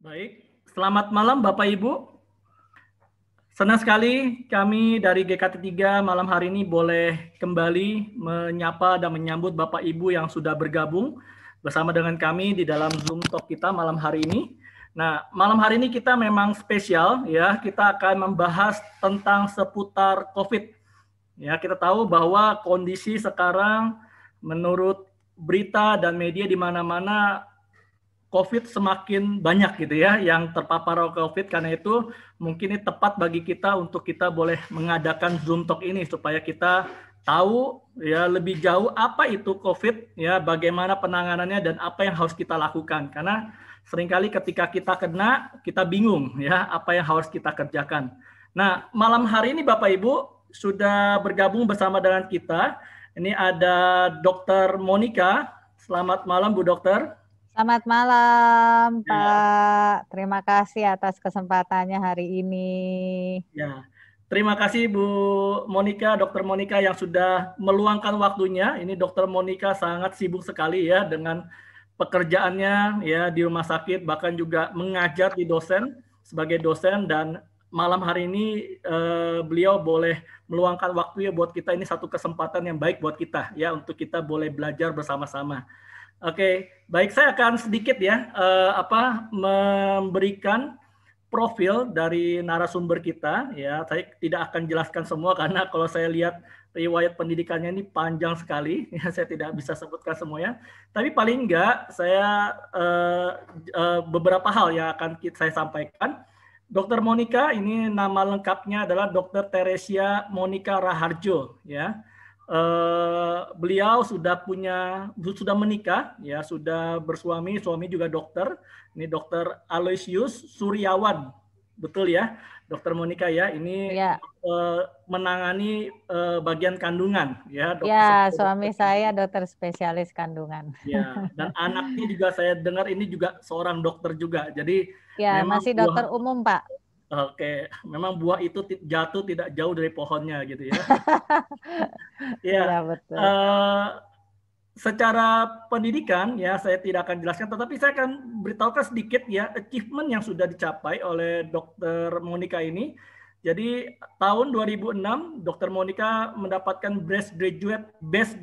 Baik, selamat malam Bapak Ibu. Senang sekali kami dari GKT3 malam hari ini boleh kembali menyapa dan menyambut Bapak Ibu yang sudah bergabung bersama dengan kami di dalam Zoom Talk kita malam hari ini. Nah, malam hari ini kita memang spesial ya, kita akan membahas tentang seputar COVID. Ya, kita tahu bahwa kondisi sekarang menurut berita dan media di mana-mana COVID semakin banyak gitu ya yang terpapar COVID, karena itu mungkin ini tepat bagi kita untuk kita boleh mengadakan Zoom Talk ini supaya kita tahu ya lebih jauh apa itu COVID ya, bagaimana penanganannya dan apa yang harus kita lakukan, karena seringkali ketika kita kena kita bingung ya apa yang harus kita kerjakan. Nah, malam hari ini Bapak Ibu sudah bergabung bersama dengan kita. Ini ada Dr. Monica. Selamat malam Bu Dokter. Selamat malam, Pak. Terima kasih atas kesempatannya hari ini. Ya, terima kasih Bu Monica, Dokter Monica yang sudah meluangkan waktunya. Ini Dokter Monica sangat sibuk sekali ya dengan pekerjaannya ya di rumah sakit, bahkan juga mengajar di sebagai dosen, dan malam hari ini beliau boleh meluangkan waktu ya buat kita. Ini satu kesempatan yang baik buat kita ya untuk kita boleh belajar bersama-sama. Oke, baik, saya akan sedikit ya memberikan profil dari narasumber kita ya. Saya tidak akan jelaskan semua karena kalau saya lihat riwayat pendidikannya ini panjang sekali ya, saya tidak bisa sebutkan semuanya. Tapi paling enggak saya beberapa hal yang akan saya sampaikan. Dr. Monica ini nama lengkapnya adalah Dr. Teresia Monica Raharjo ya. Beliau sudah menikah ya, sudah bersuami, suami juga dokter. Ini Dr. Aloysius Suryawan, betul ya Dr. Monica ya, ini ya. Menangani bagian kandungan ya. Ya, suami saya dokter spesialis kandungan ya, dan anaknya juga saya dengar ini juga seorang dokter juga, jadi ya masih dokter umum Pak. Oke, memang buah itu jatuh tidak jauh dari pohonnya gitu ya. Ya, betul. Secara pendidikan ya saya tidak akan jelaskan, tetapi saya akan beritahukan sedikit ya achievement yang sudah dicapai oleh Dr. Monica ini. Jadi tahun 2006 Dr. Monica mendapatkan best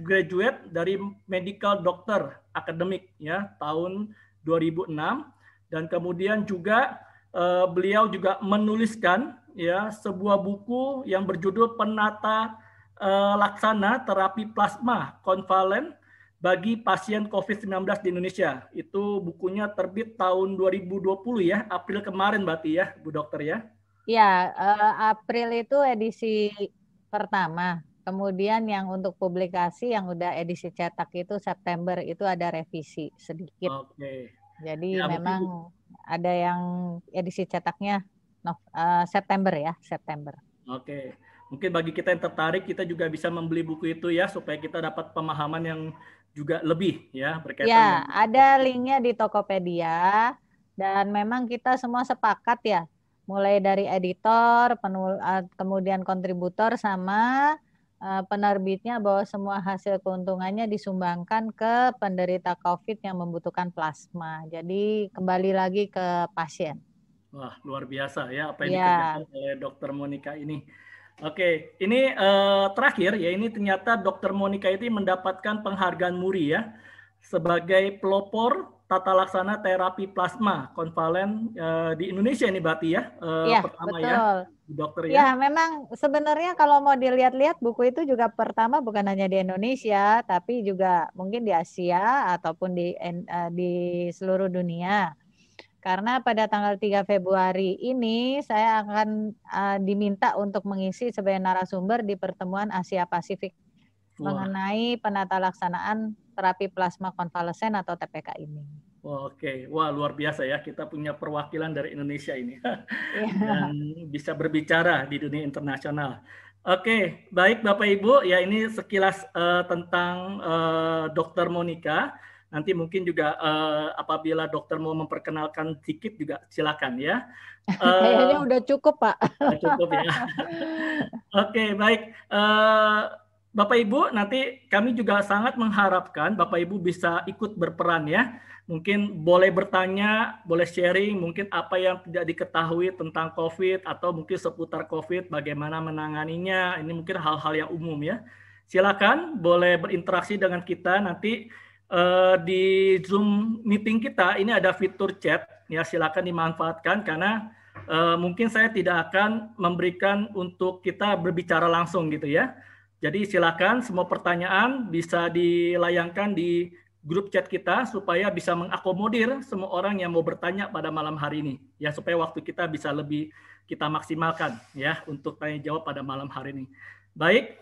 graduate dari Medical Doctor Academic ya tahun 2006, dan kemudian juga beliau juga menuliskan ya sebuah buku yang berjudul Penata Laksana Terapi Plasma Konvalen bagi Pasien COVID-19 di Indonesia. Itu bukunya terbit tahun 2020 ya, April kemarin berarti ya, Bu Dokter ya? Ya, April itu edisi pertama. Kemudian yang untuk publikasi yang udah edisi cetak itu September, itu ada revisi sedikit. Oke. Jadi ya, memang ada yang edisi cetaknya September ya, September. Oke, mungkin bagi kita yang tertarik, kita juga bisa membeli buku itu ya, supaya kita dapat pemahaman yang juga lebih ya berkaitan. Ya, ada linknya di Tokopedia, dan memang kita semua sepakat ya, mulai dari editor, kemudian kontributor sama penerbitnya, bahwa semua hasil keuntungannya disumbangkan ke penderita COVID yang membutuhkan plasma. Jadi kembali lagi ke pasien. Wah, luar biasa ya apa yang dikerjakan oleh Dr. Monica ini. Oke, ini terakhir ya, ini ternyata Dr. Monica itu mendapatkan penghargaan MURI ya sebagai pelopor tata laksana terapi plasma konvalen di Indonesia ini berarti ya, pertama betul. Ya dokter ya. Ya, memang sebenarnya kalau mau dilihat-lihat buku itu juga pertama bukan hanya di Indonesia, tapi juga mungkin di Asia ataupun di seluruh dunia. Karena pada tanggal 3 Februari ini saya akan diminta untuk mengisi sebagai narasumber di pertemuan Asia Pasifik mengenai penata laksanaan terapi plasma konvalesen atau TPK ini. Oke, wah luar biasa ya, kita punya perwakilan dari Indonesia ini dan bisa berbicara di dunia internasional. Oke, baik Bapak Ibu, ya ini sekilas tentang Dr. Monica. Nanti mungkin juga apabila dokter mau memperkenalkan sedikit juga silakan ya. Kayaknya udah cukup Pak. Cukup ya. Oke, baik. Bapak Ibu, nanti kami juga sangat mengharapkan Bapak Ibu bisa ikut berperan ya. Mungkin boleh bertanya, boleh sharing mungkin apa yang tidak diketahui tentang COVID atau mungkin seputar COVID, bagaimana menanganinya. Ini mungkin hal-hal yang umum ya. Silakan boleh berinteraksi dengan kita nanti di Zoom meeting kita. Ini ada fitur chat ya, silakan dimanfaatkan karena mungkin saya tidak akan memberikan untuk kita berbicara langsung gitu ya. Jadi silakan semua pertanyaan bisa dilayangkan di grup chat kita supaya bisa mengakomodir semua orang yang mau bertanya pada malam hari ini ya, supaya waktu kita bisa lebih kita maksimalkan ya untuk tanya jawab pada malam hari ini. Baik,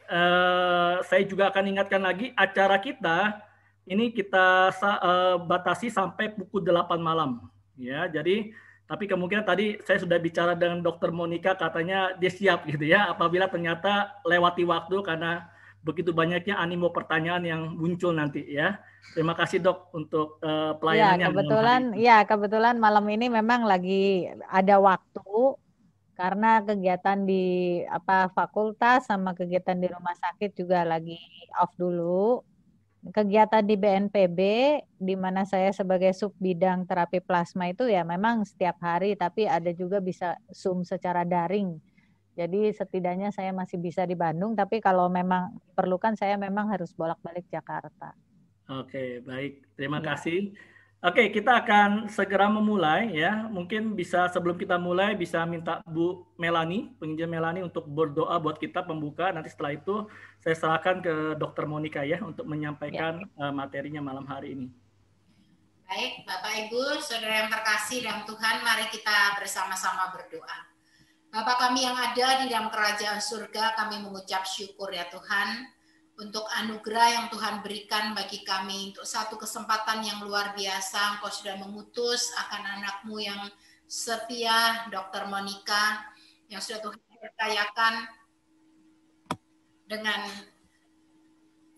saya juga akan ingatkan lagi acara kita ini kita batasi sampai pukul 8 malam ya. Jadi tapi kemungkinan tadi saya sudah bicara dengan Dokter Monica, katanya dia siap gitu ya apabila ternyata lewati waktu karena begitu banyaknya animo pertanyaan yang muncul nanti ya. Terima kasih Dok untuk pelayanannya. Kebetulan malam ini memang lagi ada waktu karena kegiatan di fakultas sama kegiatan di rumah sakit juga lagi off dulu. Kegiatan di BNPB di mana saya sebagai sub bidang terapi plasma itu ya memang setiap hari, tapi ada juga bisa Zoom secara daring. Jadi setidaknya saya masih bisa di Bandung, tapi kalau memang perlukan saya memang harus bolak-balik Jakarta. Oke, baik. Terima kasih. Oke, kita akan segera memulai ya. Mungkin bisa sebelum kita mulai bisa minta Bu Melani, penginjil Melani untuk berdoa buat kita pembuka. Nanti setelah itu saya serahkan ke Dokter Monica ya untuk menyampaikan materinya malam hari ini. Baik, Bapak Ibu, Saudara yang terkasih dalam Tuhan, mari kita bersama-sama berdoa. Bapa kami yang ada di dalam kerajaan surga, kami mengucap syukur ya Tuhan, untuk anugerah yang Tuhan berikan bagi kami, untuk satu kesempatan yang luar biasa, Engkau sudah mengutus akan anak-Mu yang setia, Dr. Monica, yang sudah Tuhan percayakan dengan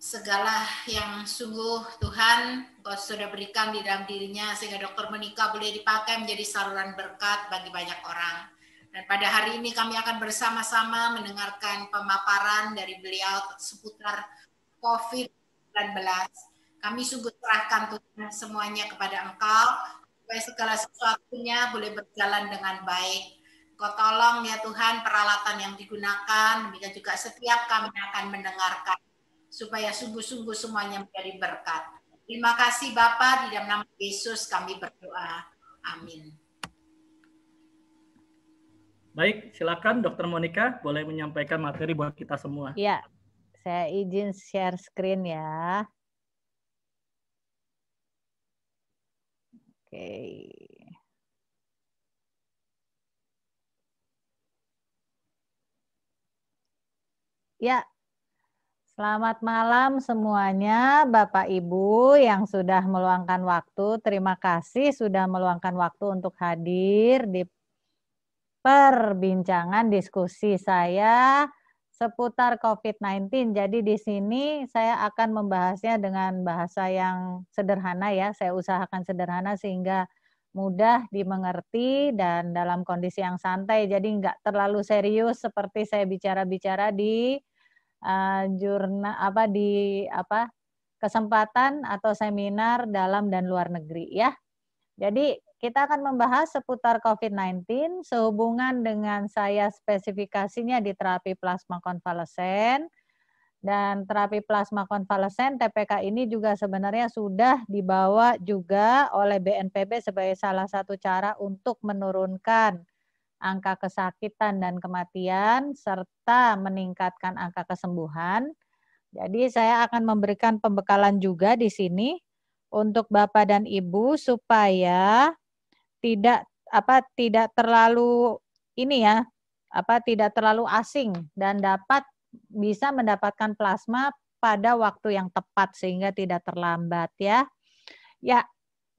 segala yang sungguh Tuhan Engkau sudah berikan di dalam dirinya, sehingga Dr. Monica boleh dipakai menjadi saluran berkat bagi banyak orang. Dan pada hari ini kami akan bersama-sama mendengarkan pemaparan dari beliau seputar COVID-19. Kami sungguh serahkan Tuhan semuanya kepada Engkau, supaya segala sesuatunya boleh berjalan dengan baik. Engkau tolong ya Tuhan peralatan yang digunakan, demikian juga setiap kami akan mendengarkan, supaya sungguh-sungguh semuanya menjadi berkat. Terima kasih Bapa, di dalam nama Yesus kami berdoa. Amin. Baik, silakan Dokter Monica boleh menyampaikan materi buat kita semua. Iya, saya izin share screen ya. Oke. Ya, selamat malam semuanya Bapak Ibu yang sudah meluangkan waktu. Terima kasih sudah meluangkan waktu untuk hadir di perbincangan diskusi saya seputar COVID-19. Jadi di sini saya akan membahasnya dengan bahasa yang sederhana ya. Saya usahakan sederhana sehingga mudah dimengerti dan dalam kondisi yang santai. Jadi nggak terlalu serius seperti saya bicara-bicara di kesempatan atau seminar dalam dan luar negeri ya. Jadi kita akan membahas seputar COVID-19 sehubungan dengan saya spesifikasinya di terapi plasma konvalesen. Dan terapi plasma konvalesen TPK ini juga sebenarnya sudah dibawa juga oleh BNPB sebagai salah satu cara untuk menurunkan angka kesakitan dan kematian serta meningkatkan angka kesembuhan. Jadi saya akan memberikan pembekalan juga di sini untuk Bapak dan Ibu supaya tidak terlalu tidak terlalu asing dan dapat bisa mendapatkan plasma pada waktu yang tepat sehingga tidak terlambat ya. Ya,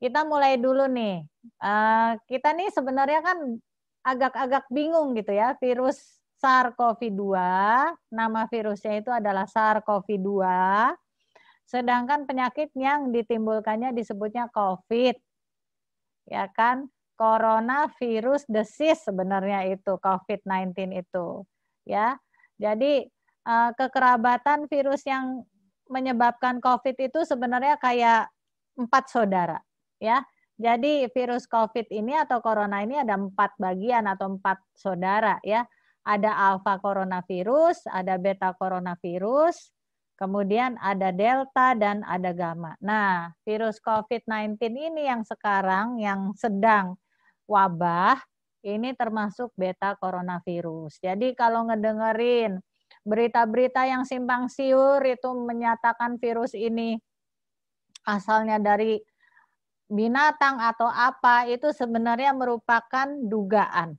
kita mulai dulu nih. Kita nih sebenarnya kan agak-agak bingung gitu ya, virus SARS-CoV-2, nama virusnya itu adalah SARS-CoV-2. Sedangkan penyakit yang ditimbulkannya disebutnya COVID. Ya kan? Coronavirus disease sebenarnya itu COVID-19 itu. Ya. Jadi kekerabatan virus yang menyebabkan COVID itu sebenarnya kayak 4 saudara, ya. Jadi virus COVID ini atau corona ini ada 4 bagian atau 4 saudara, ya. Ada alpha coronavirus, ada beta coronavirus, kemudian ada delta dan ada gamma. Nah, virus COVID-19 ini yang sekarang yang sedang wabah ini termasuk beta coronavirus. Jadi kalau ngedengerin berita-berita yang simpang siur itu menyatakan virus ini asalnya dari binatang atau apa, itu sebenarnya merupakan dugaan.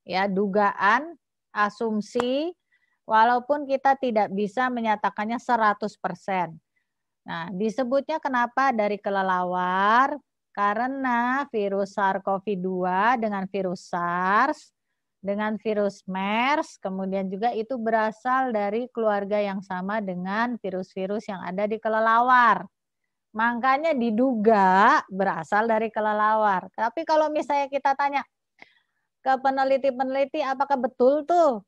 Ya, dugaan, asumsi, walaupun kita tidak bisa menyatakannya 100%. Nah, disebutnya kenapa dari kelelawar? Karena virus SARS-CoV-2 dengan virus SARS, dengan virus MERS, kemudian juga itu berasal dari keluarga yang sama dengan virus-virus yang ada di kelelawar. Makanya diduga berasal dari kelelawar. Tapi kalau misalnya kita tanya ke peneliti-peneliti apakah betul tuh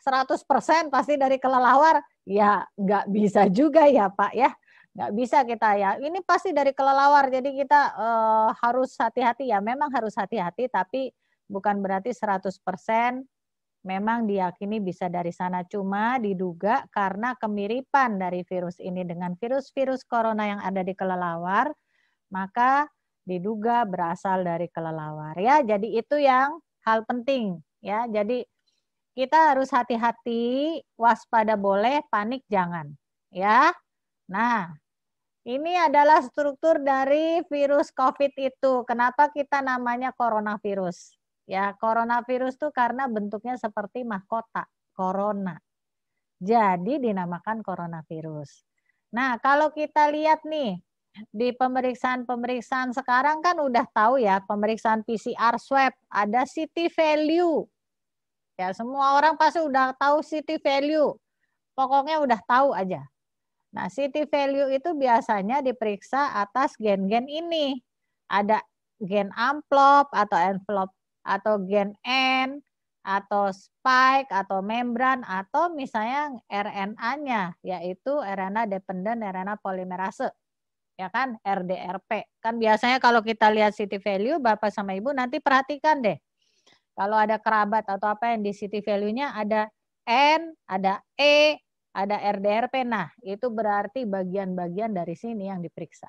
100% pasti dari kelelawar? Ya nggak bisa juga ya Pak ya. Nggak bisa kita ya, ini pasti dari kelelawar, jadi kita harus hati-hati ya, memang harus hati-hati, tapi bukan berarti 100% memang diyakini bisa dari sana, cuma diduga karena kemiripan dari virus ini dengan virus-virus corona yang ada di kelelawar, maka diduga berasal dari kelelawar ya. Jadi itu yang hal penting ya, jadi kita harus hati-hati, waspada boleh, panik jangan ya. Nah, ini adalah struktur dari virus COVID itu. Kenapa kita namanya coronavirus? Ya, coronavirus itu karena bentuknya seperti mahkota, corona. Jadi dinamakan coronavirus. Nah, kalau kita lihat nih, di pemeriksaan-pemeriksaan sekarang kan udah tahu ya, pemeriksaan PCR swab, ada city value. Ya, semua orang pasti udah tahu city value. Pokoknya udah tahu aja. Nah, city value itu biasanya diperiksa atas gen-gen ini. Ada gen amplop atau envelope atau gen N atau spike atau membran atau misalnya RNA-nya yaitu RNA dependent RNA polymerase. Ya kan, RDRP. Kan biasanya kalau kita lihat city value Bapak sama Ibu nanti perhatikan deh. Kalau ada kerabat atau apa yang di city value-nya ada N, ada E, ada RDRP, nah itu berarti bagian-bagian dari sini yang diperiksa.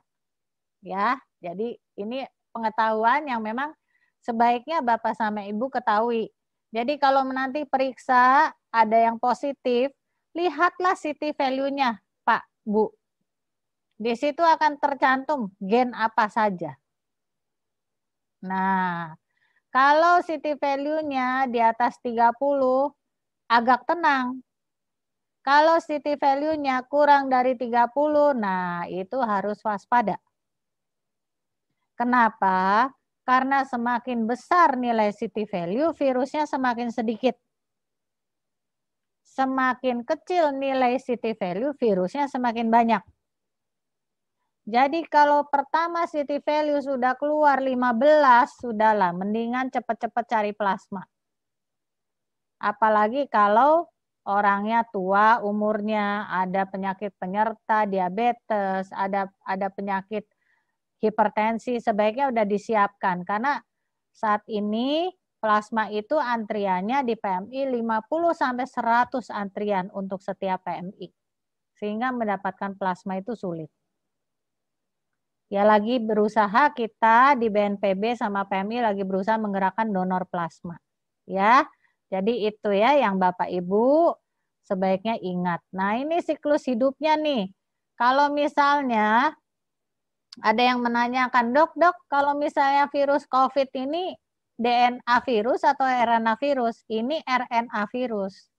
Ya, jadi ini pengetahuan yang memang sebaiknya Bapak sama Ibu ketahui. Jadi kalau nanti periksa ada yang positif, lihatlah city value-nya, Pak, Bu. Di situ akan tercantum gen apa saja. Nah, kalau city value-nya di atas 30, agak tenang. Kalau city value-nya kurang dari 30, nah itu harus waspada. Kenapa? Karena semakin besar nilai city value, virusnya semakin sedikit. Semakin kecil nilai city value, virusnya semakin banyak. Jadi kalau pertama city value sudah keluar 15, sudahlah, mendingan cepat-cepat cari plasma. Apalagi kalau orangnya tua umurnya, ada penyakit penyerta, diabetes, ada penyakit hipertensi, sebaiknya udah disiapkan. Karena saat ini plasma itu antriannya di PMI 50-100 antrian untuk setiap PMI. Sehingga mendapatkan plasma itu sulit. Ya lagi berusaha kita di BNPB sama PMI lagi berusaha menggerakkan donor plasma. Ya. Jadi itu ya yang Bapak Ibu sebaiknya ingat. Nah ini siklus hidupnya nih. Kalau misalnya ada yang menanyakan, dok kalau misalnya virus COVID ini DNA virus atau RNA virus? Ini RNA virus.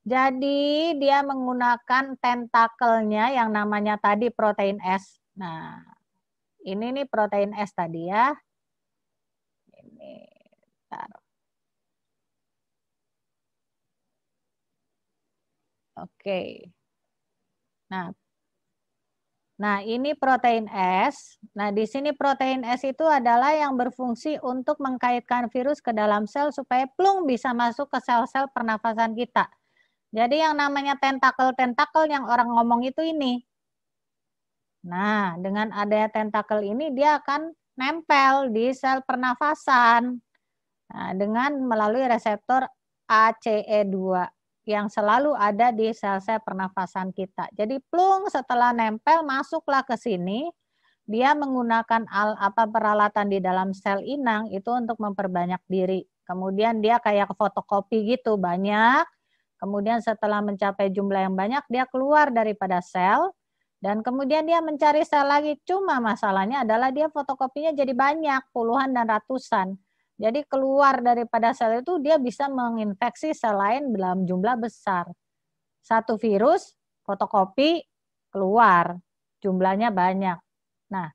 Jadi dia menggunakan tentakelnya yang namanya tadi protein S. Nah ini nih protein S tadi ya. Ini taruh. Oke. Nah, ini protein S. Nah, di sini protein S itu adalah yang berfungsi untuk mengkaitkan virus ke dalam sel supaya plung bisa masuk ke sel-sel pernafasan kita. Jadi yang namanya tentakel-tentakel yang orang ngomong itu ini. Nah, dengan adanya tentakel ini dia akan nempel di sel pernafasan. Nah, dengan melalui reseptor ACE2 yang selalu ada di sel-sel pernafasan kita. Jadi plung setelah nempel masuklah ke sini, dia menggunakan peralatan di dalam sel inang itu untuk memperbanyak diri. Kemudian dia kayak fotokopi gitu banyak. Kemudian setelah mencapai jumlah yang banyak dia keluar daripada sel. Dan kemudian dia mencari sel lagi. Cuma masalahnya adalah dia fotokopinya jadi banyak, puluhan dan ratusan. Jadi keluar daripada sel itu dia bisa menginfeksi sel lain dalam jumlah besar. Satu virus, fotokopi, keluar. Jumlahnya banyak. Nah,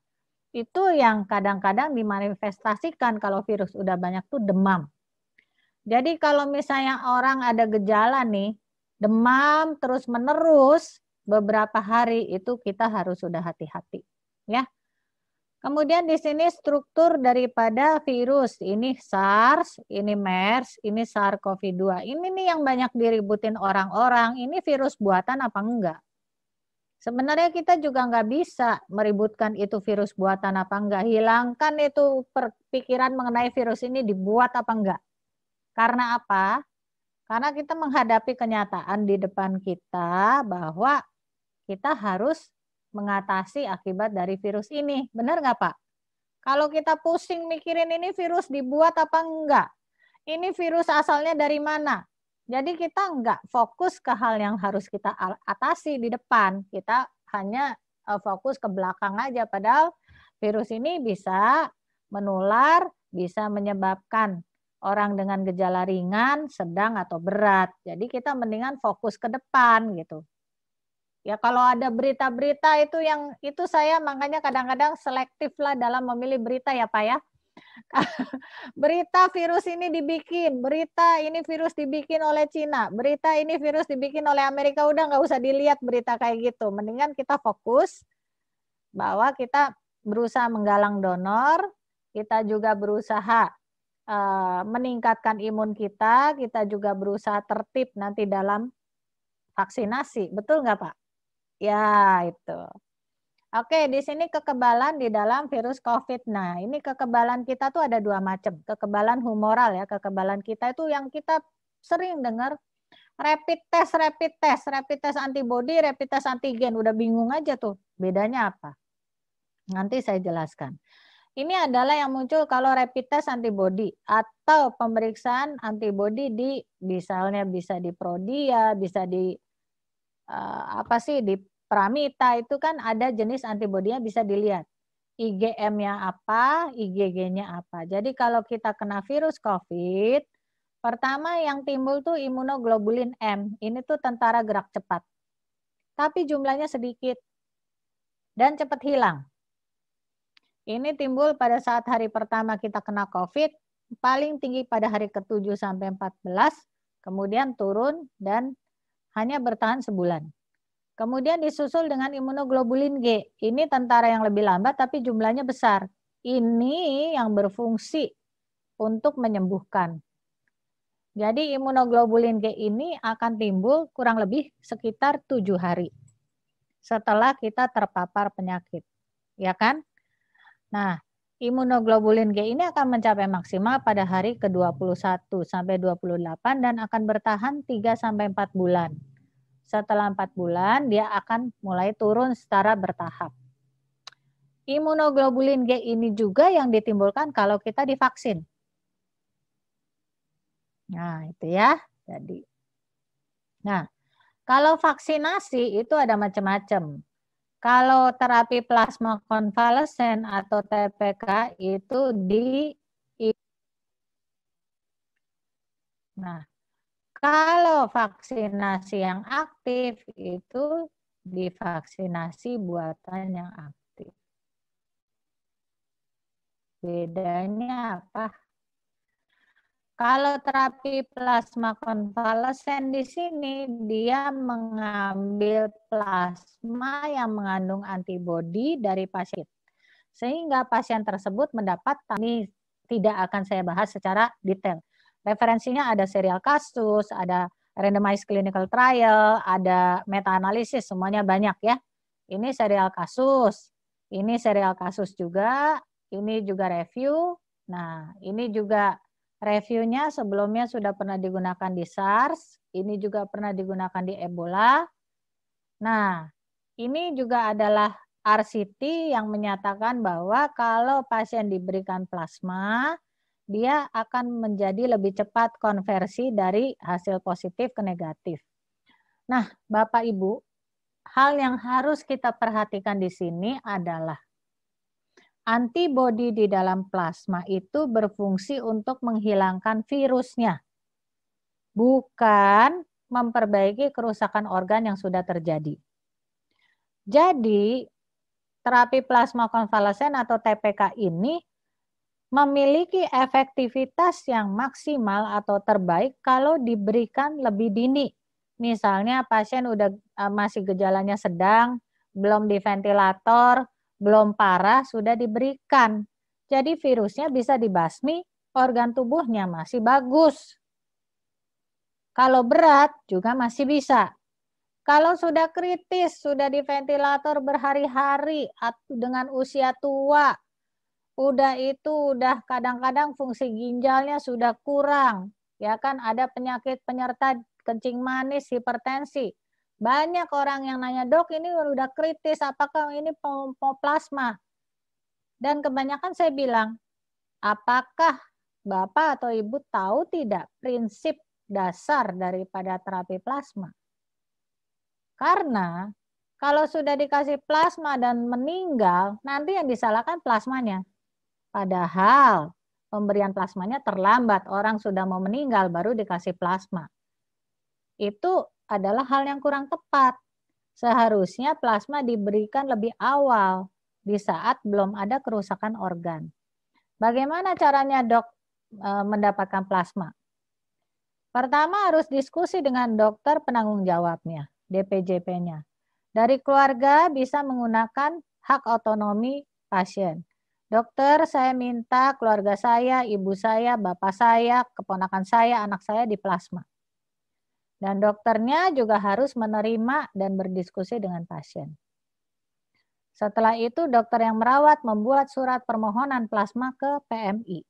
itu yang kadang-kadang dimanifestasikan kalau virus udah banyak tuh demam. Jadi kalau misalnya orang ada gejala nih, demam terus menerus, beberapa hari itu kita harus sudah hati-hati, ya. Kemudian di sini struktur daripada virus, ini SARS, ini MERS, ini SARS-CoV-2. Ini nih yang banyak diributin orang-orang, ini virus buatan apa enggak? Sebenarnya kita juga nggak bisa meributkan itu virus buatan apa enggak. Hilangkan itu pikiran mengenai virus ini dibuat apa enggak. Karena apa? Karena kita menghadapi kenyataan di depan kita bahwa kita harus mengatasi akibat dari virus ini. Benar nggak Pak? Kalau kita pusing mikirin ini virus dibuat apa enggak? Ini virus asalnya dari mana? Jadi kita nggak fokus ke hal yang harus kita atasi di depan. Kita hanya fokus ke belakang aja. Padahal virus ini bisa menular, bisa menyebabkan orang dengan gejala ringan, sedang, atau berat. Jadi kita mendingan fokus ke depan gitu. Ya kalau ada berita-berita itu saya makanya kadang-kadang selektif lah dalam memilih berita ya Pak ya. Berita virus ini dibikin, berita ini virus dibikin oleh Cina, berita ini virus dibikin oleh Amerika, udah nggak usah dilihat berita kayak gitu. Mendingan kita fokus bahwa kita berusaha menggalang donor, kita juga berusaha meningkatkan imun kita juga berusaha tertib nanti dalam vaksinasi. Betul nggak Pak? Ya, itu. Oke, di sini kekebalan di dalam virus COVID. Nah, ini kekebalan kita tuh ada dua macam. Kekebalan humoral ya, kekebalan kita itu yang kita sering dengar rapid test antibody, rapid test antigen. Udah bingung aja tuh, bedanya apa? Nanti saya jelaskan. Ini adalah yang muncul kalau rapid test antibody atau pemeriksaan antibody di misalnya bisa di Prodia, bisa di di Pramita itu kan ada jenis antibodinya bisa dilihat. IgM-nya apa, IgG-nya apa. Jadi kalau kita kena virus COVID, pertama yang timbul tuh imunoglobulin M. Ini tuh tentara gerak cepat. Tapi jumlahnya sedikit dan cepat hilang. Ini timbul pada saat hari pertama kita kena COVID, paling tinggi pada hari ke-7 sampai 14, kemudian turun dan hanya bertahan sebulan. Kemudian disusul dengan imunoglobulin G. Ini tentara yang lebih lambat tapi jumlahnya besar. Ini yang berfungsi untuk menyembuhkan. Jadi imunoglobulin G ini akan timbul kurang lebih sekitar 7 hari setelah kita terpapar penyakit. Ya kan? Nah, imunoglobulin G ini akan mencapai maksimal pada hari ke-21 sampai 28 dan akan bertahan 3 sampai 4 bulan. Setelah 4 bulan, dia akan mulai turun secara bertahap. Imunoglobulin G ini juga yang ditimbulkan kalau kita divaksin. Nah, itu ya. Jadi, nah, kalau vaksinasi itu ada macam-macam. Kalau terapi plasma konvalesen atau TPK itu Nah, kalau vaksinasi yang aktif itu divaksinasi buatan yang aktif. Bedanya apa? Kalau terapi plasma konvalesen di sini dia mengambil plasma yang mengandung antibodi dari pasien. Sehingga pasien tersebut mendapat, ini tidak akan saya bahas secara detail. Referensinya ada serial kasus, ada randomized clinical trial, ada meta-analisis, semuanya banyak ya. Ini serial kasus, ini serial kasus juga, ini juga review. Nah, ini juga reviewnya sebelumnya sudah pernah digunakan di SARS, ini juga pernah digunakan di Ebola. Nah, ini juga adalah RCT yang menyatakan bahwa kalau pasien diberikan plasma, dia akan menjadi lebih cepat konversi dari hasil positif ke negatif. Nah, Bapak Ibu, hal yang harus kita perhatikan di sini adalah antibodi di dalam plasma itu berfungsi untuk menghilangkan virusnya, bukan memperbaiki kerusakan organ yang sudah terjadi. Jadi, terapi plasma konvalesen atau TPK ini memiliki efektivitas yang maksimal atau terbaik kalau diberikan lebih dini. Misalnya pasien masih gejalanya sedang, belum di ventilator, belum parah, sudah diberikan. Jadi virusnya bisa dibasmi, organ tubuhnya masih bagus. Kalau berat juga masih bisa. Kalau sudah kritis, sudah di ventilator berhari-hari dengan usia tua, udah kadang-kadang fungsi ginjalnya sudah kurang, ya kan, ada penyakit penyerta kencing manis, hipertensi. Banyak orang yang nanya, "Dok, ini udah kritis, apakah ini plasma?" Dan kebanyakan saya bilang, apakah Bapak atau Ibu tahu tidak prinsip dasar daripada terapi plasma? Karena kalau sudah dikasih plasma dan meninggal, nanti yang disalahkan plasmanya. Padahal pemberian plasmanya terlambat, orang sudah mau meninggal baru dikasih plasma. Itu adalah hal yang kurang tepat. Seharusnya plasma diberikan lebih awal, di saat belum ada kerusakan organ. Bagaimana caranya dok mendapatkan plasma? Pertama harus diskusi dengan dokter penanggung jawabnya, DPJP-nya. Dari keluarga bisa menggunakan hak otonomi pasien. Dokter, saya minta keluarga saya, ibu saya, bapak saya, keponakan saya, anak saya di plasma. Dan dokternya juga harus menerima dan berdiskusi dengan pasien. Setelah itu dokter yang merawat membuat surat permohonan plasma ke PMI.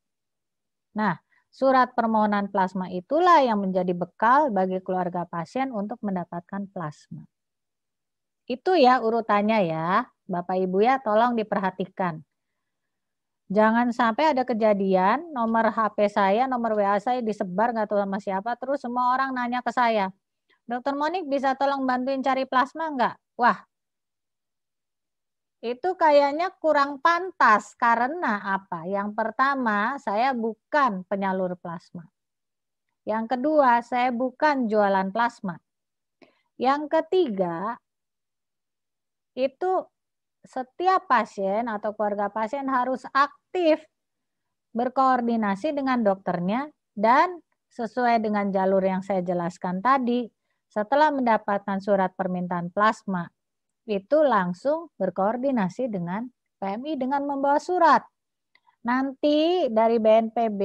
Nah, surat permohonan plasma itulah yang menjadi bekal bagi keluarga pasien untuk mendapatkan plasma. Itu ya urutannya ya, Bapak Ibu ya, tolong diperhatikan. Jangan sampai ada kejadian nomor HP saya, nomor WA saya disebar nggak tahu sama siapa, terus semua orang nanya ke saya, "Dokter Monik bisa tolong bantuin cari plasma nggak?" Wah, itu kayaknya kurang pantas karena apa? Yang pertama, saya bukan penyalur plasma. Yang kedua, saya bukan jualan plasma. Yang ketiga, itu setiap pasien atau keluarga pasien harus aktif berkoordinasi dengan dokternya dan sesuai dengan jalur yang saya jelaskan tadi, setelah mendapatkan surat permintaan plasma, itu langsung berkoordinasi dengan PMI dengan membawa surat. Nanti dari BNPB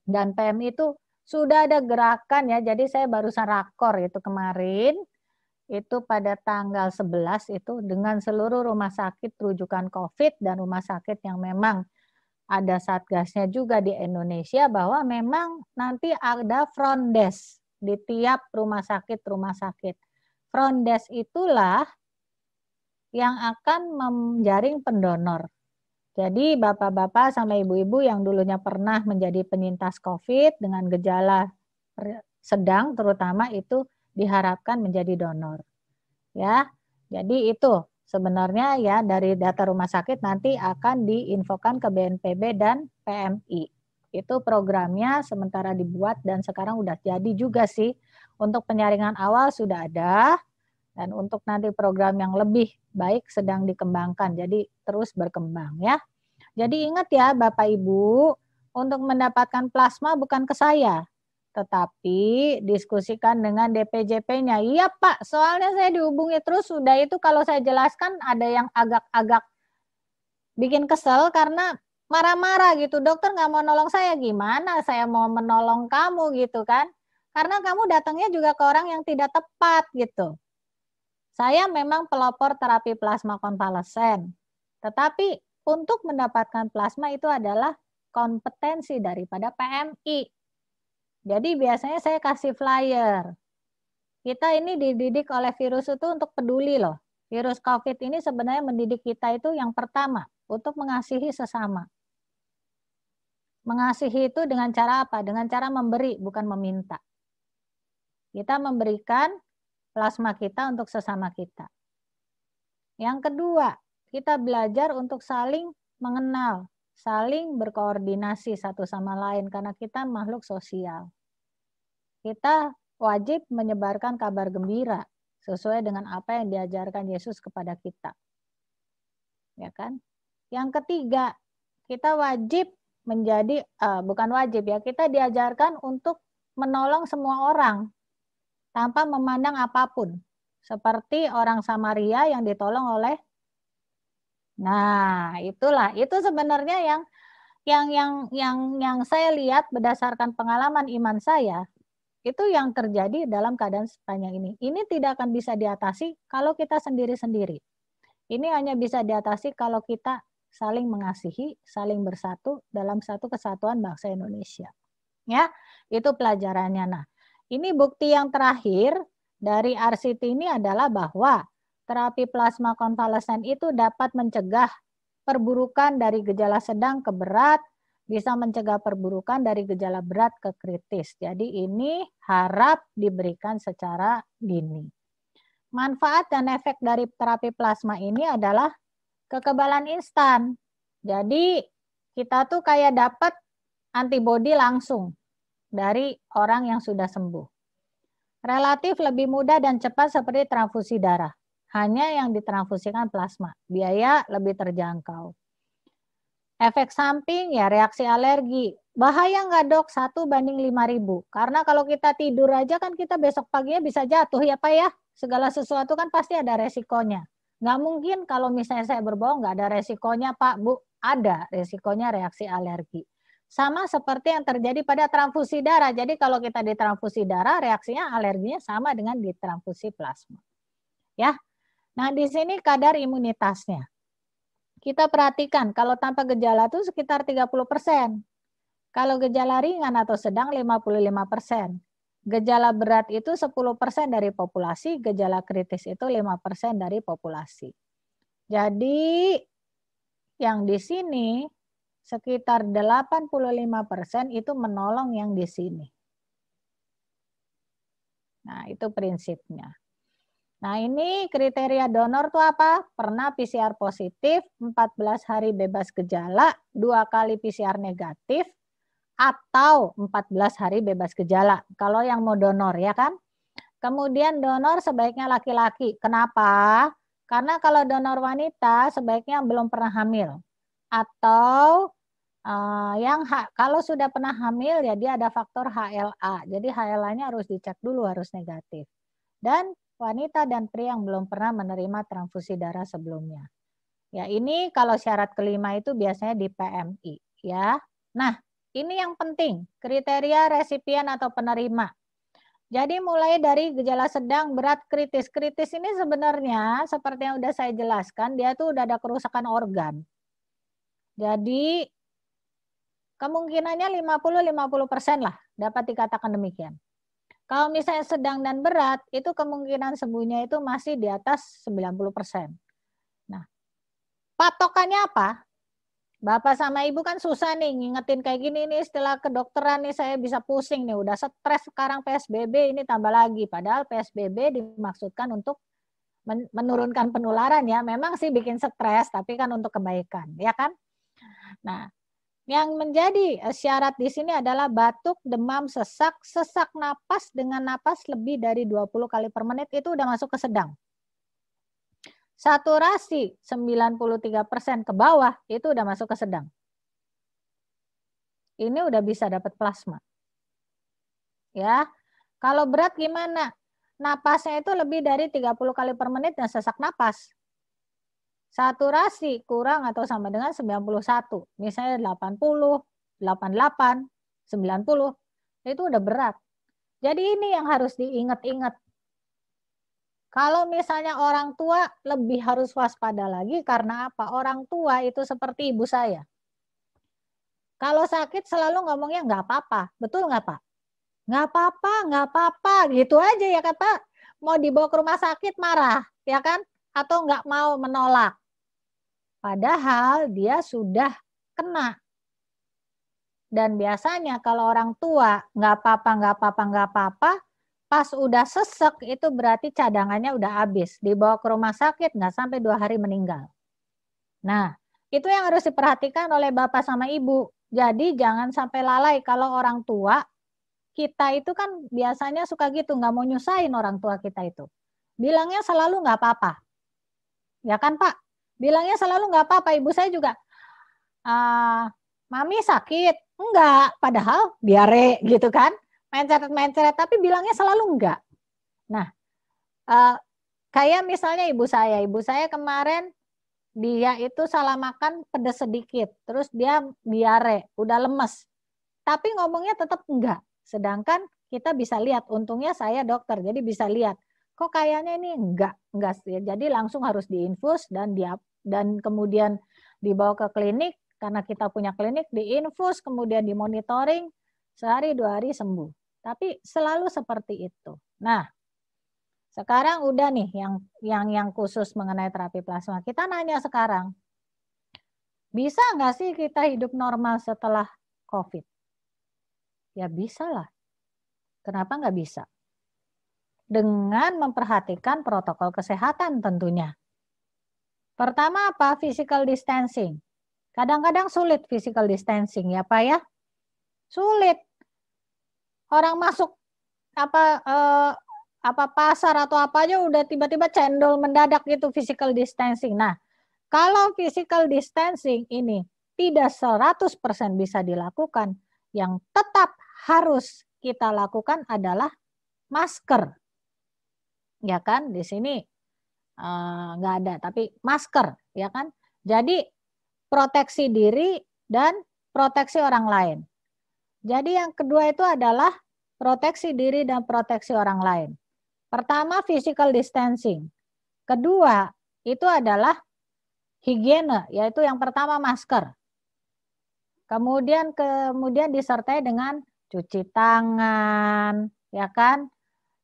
dan PMI itu sudah ada gerakan ya, jadi saya barusan rakor itu kemarin, itu pada tanggal 11 itu dengan seluruh rumah sakit rujukan COVID dan rumah sakit yang memang ada satgasnya juga di Indonesia, bahwa memang nanti ada front desk di tiap rumah sakit. Front desk itulah yang akan menjaring pendonor. Jadi bapak-bapak sama ibu-ibu yang dulunya pernah menjadi penyintas COVID dengan gejala sedang terutama itu diharapkan menjadi donor. Ya. Jadi itu sebenarnya ya dari data rumah sakit nanti akan diinfokan ke BNPB dan PMI. Itu programnya sementara dibuat dan sekarang udah jadi juga sih. Untuk penyaringan awal sudah ada dan untuk nanti program yang lebih baik sedang dikembangkan. Jadi terus berkembang ya. Jadi ingat ya Bapak Ibu, untuk mendapatkan plasma bukan ke saya, tetapi diskusikan dengan DPJP-nya. Iya Pak, soalnya saya dihubungi terus, sudah itu kalau saya jelaskan ada yang agak-agak bikin kesel karena marah-marah gitu. Dokter nggak mau nolong saya, gimana saya mau menolong kamu gitu kan. Karena kamu datangnya juga ke orang yang tidak tepat gitu. Saya memang pelopor terapi plasma konvalesen. Tetapi untuk mendapatkan plasma itu adalah kompetensi daripada PMI. Jadi biasanya saya kasih flyer. Kita ini dididik oleh virus itu untuk peduli loh. Virus COVID ini sebenarnya mendidik kita itu yang pertama, untuk mengasihi sesama. Mengasihi itu dengan cara apa? Dengan cara memberi, bukan meminta. Kita memberikan plasma kita untuk sesama kita. Yang kedua, kita belajar untuk saling mengenal, saling berkoordinasi satu sama lain, karena kita makhluk sosial. Kita wajib menyebarkan kabar gembira sesuai dengan apa yang diajarkan Yesus kepada kita. Ya kan? Yang ketiga, kita wajib menjadi bukan wajib ya, kita diajarkan untuk menolong semua orang tanpa memandang apapun. Seperti orang Samaria yang ditolong oleh. Nah, itulah, itu sebenarnya yang saya lihat berdasarkan pengalaman iman saya, itu yang terjadi dalam keadaan sepanjang ini. Ini tidak akan bisa diatasi kalau kita sendiri-sendiri. Ini hanya bisa diatasi kalau kita saling mengasihi, saling bersatu dalam satu kesatuan bangsa Indonesia. Ya, itu pelajarannya. Nah, ini bukti yang terakhir dari RCT ini adalah bahwa terapi plasma konvalesen itu dapat mencegah perburukan dari gejala sedang ke berat, bisa mencegah perburukan dari gejala berat ke kritis. Jadi ini harap diberikan secara dini. Manfaat dan efek dari terapi plasma ini adalah kekebalan instan. Jadi kita tuh kayak dapat antibodi langsung dari orang yang sudah sembuh. Relatif lebih mudah dan cepat seperti transfusi darah. Hanya yang ditransfusikan plasma. Biaya lebih terjangkau. Efek samping ya reaksi alergi. Bahaya nggak dok? 1:5.000. Karena kalau kita tidur aja kan kita besok paginya bisa jatuh ya Pak ya. Segala sesuatu kan pasti ada resikonya. Nggak mungkin kalau misalnya saya berbohong nggak ada resikonya Pak, Bu. Ada resikonya reaksi alergi. Sama seperti yang terjadi pada transfusi darah. Jadi kalau kita ditransfusi darah, reaksinya alerginya sama dengan ditransfusi plasma. Ya. Nah, di sini kadar imunitasnya. Kita perhatikan kalau tanpa gejala itu sekitar 30%. Kalau gejala ringan atau sedang 55%. Gejala berat itu 10% dari populasi, gejala kritis itu 5% dari populasi. Jadi yang di sini sekitar 85% itu menolong yang di sini. Nah, itu prinsipnya. Nah, ini kriteria donor tuh apa? Pernah PCR positif, 14 hari bebas gejala, 2 kali PCR negatif, atau 14 hari bebas gejala. Kalau yang mau donor ya kan. Kemudian donor sebaiknya laki-laki. Kenapa? Karena kalau donor wanita sebaiknya belum pernah hamil. Atau kalau sudah pernah hamil ya dia ada faktor HLA. Jadi HLA-nya harus dicek dulu, harus negatif. Dan wanita dan pria yang belum pernah menerima transfusi darah sebelumnya. Ya ini kalau syarat kelima itu biasanya di PMI ya. Nah, ini yang penting, kriteria resipien atau penerima. Jadi mulai dari gejala sedang, berat, kritis. Kritis ini sebenarnya seperti yang udah saya jelaskan, dia tuh udah ada kerusakan organ. Jadi kemungkinannya 50-50% lah dapat dikatakan demikian. Kalau misalnya sedang dan berat, itu kemungkinan sembuhnya itu masih di atas 90%. Nah, patokannya apa? Bapak sama Ibu kan susah nih ngingetin kayak gini nih istilah kedokteran nih saya bisa pusing nih. Udah stres sekarang PSBB ini tambah lagi. Padahal PSBB dimaksudkan untuk menurunkan penularan ya. Memang sih bikin stres tapi kan untuk kebaikan ya kan. Nah, yang menjadi syarat di sini adalah batuk, demam, sesak, sesak napas dengan napas lebih dari 20 kali per menit itu udah masuk ke sedang. Saturasi 93% ke bawah itu udah masuk ke sedang. Ini udah bisa dapat plasma. Ya. Kalau berat gimana? Napasnya itu lebih dari 30 kali per menit dan sesak napas. Saturasi kurang atau sama dengan 91. Misalnya 80, 88, 90. Itu udah berat. Jadi ini yang harus diingat-ingat. Kalau misalnya orang tua lebih harus waspada lagi karena apa? Orang tua itu seperti ibu saya. Kalau sakit selalu ngomongnya nggak apa-apa. Betul nggak Pak? Nggak apa-apa gitu aja ya kan Pak. Mau dibawa ke rumah sakit marah, ya kan? Atau nggak mau menolak. Padahal dia sudah kena. Dan biasanya kalau orang tua nggak apa-apa, pas udah sesek itu berarti cadangannya udah habis. Dibawa ke rumah sakit nggak sampai 2 hari meninggal. Nah, itu yang harus diperhatikan oleh bapak sama ibu. Jadi jangan sampai lalai kalau orang tua kita itu kan biasanya suka gitu, nggak mau nyusahin orang tua kita itu. Bilangnya selalu nggak apa-apa. Ya kan Pak? Bilangnya selalu nggak apa-apa. Ibu saya juga, Mami sakit. Enggak, padahal diare gitu kan. Mencret-mencret, tapi bilangnya selalu enggak. Nah, kayak misalnya ibu saya kemarin dia itu salah makan pedas sedikit, terus dia diare, udah lemes. Tapi ngomongnya tetap enggak. Sedangkan kita bisa lihat, untungnya saya dokter, jadi bisa lihat. Kok kayaknya ini enggak sih. Jadi langsung harus diinfus dan kemudian dibawa ke klinik. Karena kita punya klinik, diinfus, kemudian dimonitoring, sehari 2 hari sembuh. Tapi selalu seperti itu. Nah, sekarang udah nih yang khusus mengenai terapi plasma. Kita nanya sekarang, bisa nggak sih kita hidup normal setelah COVID? Ya bisa lah. Kenapa nggak bisa? Dengan memperhatikan protokol kesehatan tentunya. Pertama apa? Physical distancing. Kadang-kadang sulit physical distancing ya Pak ya. Sulit. Orang masuk apa pasar atau apa aja udah tiba-tiba cendol mendadak gitu physical distancing. Nah, kalau physical distancing ini tidak 100% bisa dilakukan, yang tetap harus kita lakukan adalah masker. Ya kan? Di sini nggak ada, tapi masker, ya kan? Jadi proteksi diri dan proteksi orang lain. Jadi yang kedua itu adalah proteksi diri dan proteksi orang lain. Pertama physical distancing. Kedua itu adalah higiene, yaitu yang pertama masker. Kemudian disertai dengan cuci tangan, ya kan?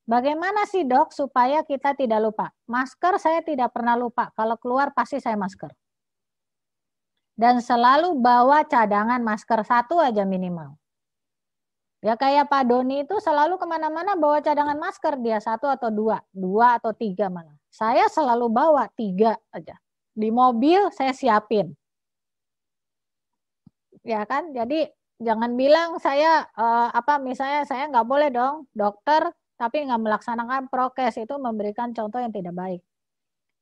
Bagaimana sih Dok supaya kita tidak lupa? Masker saya tidak pernah lupa. Kalau keluar pasti saya masker. Dan selalu bawa cadangan masker 1 aja minimal. Ya kayak Pak Doni itu selalu kemana-mana bawa cadangan masker. Dia 1 atau 2 atau 3 malah. Saya selalu bawa 3 aja. Di mobil saya siapin. Ya kan, jadi jangan bilang saya misalnya saya nggak boleh dong dokter tapi nggak melaksanakan prokes, itu memberikan contoh yang tidak baik.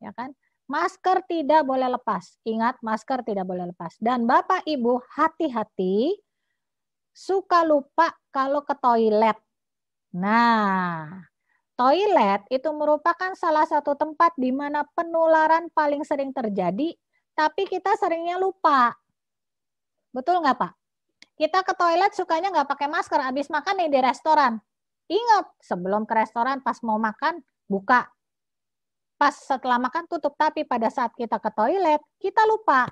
Ya kan? Masker tidak boleh lepas. Ingat, masker tidak boleh lepas. Dan Bapak Ibu hati-hati, suka lupa kalau ke toilet. Nah, toilet itu merupakan salah satu tempat di mana penularan paling sering terjadi, tapi kita seringnya lupa. Betul nggak Pak? Kita ke toilet sukanya nggak pakai masker, habis makan nih di restoran. Ingat, sebelum ke restoran pas mau makan, buka. Pas setelah makan tutup, tapi pada saat kita ke toilet, kita lupa.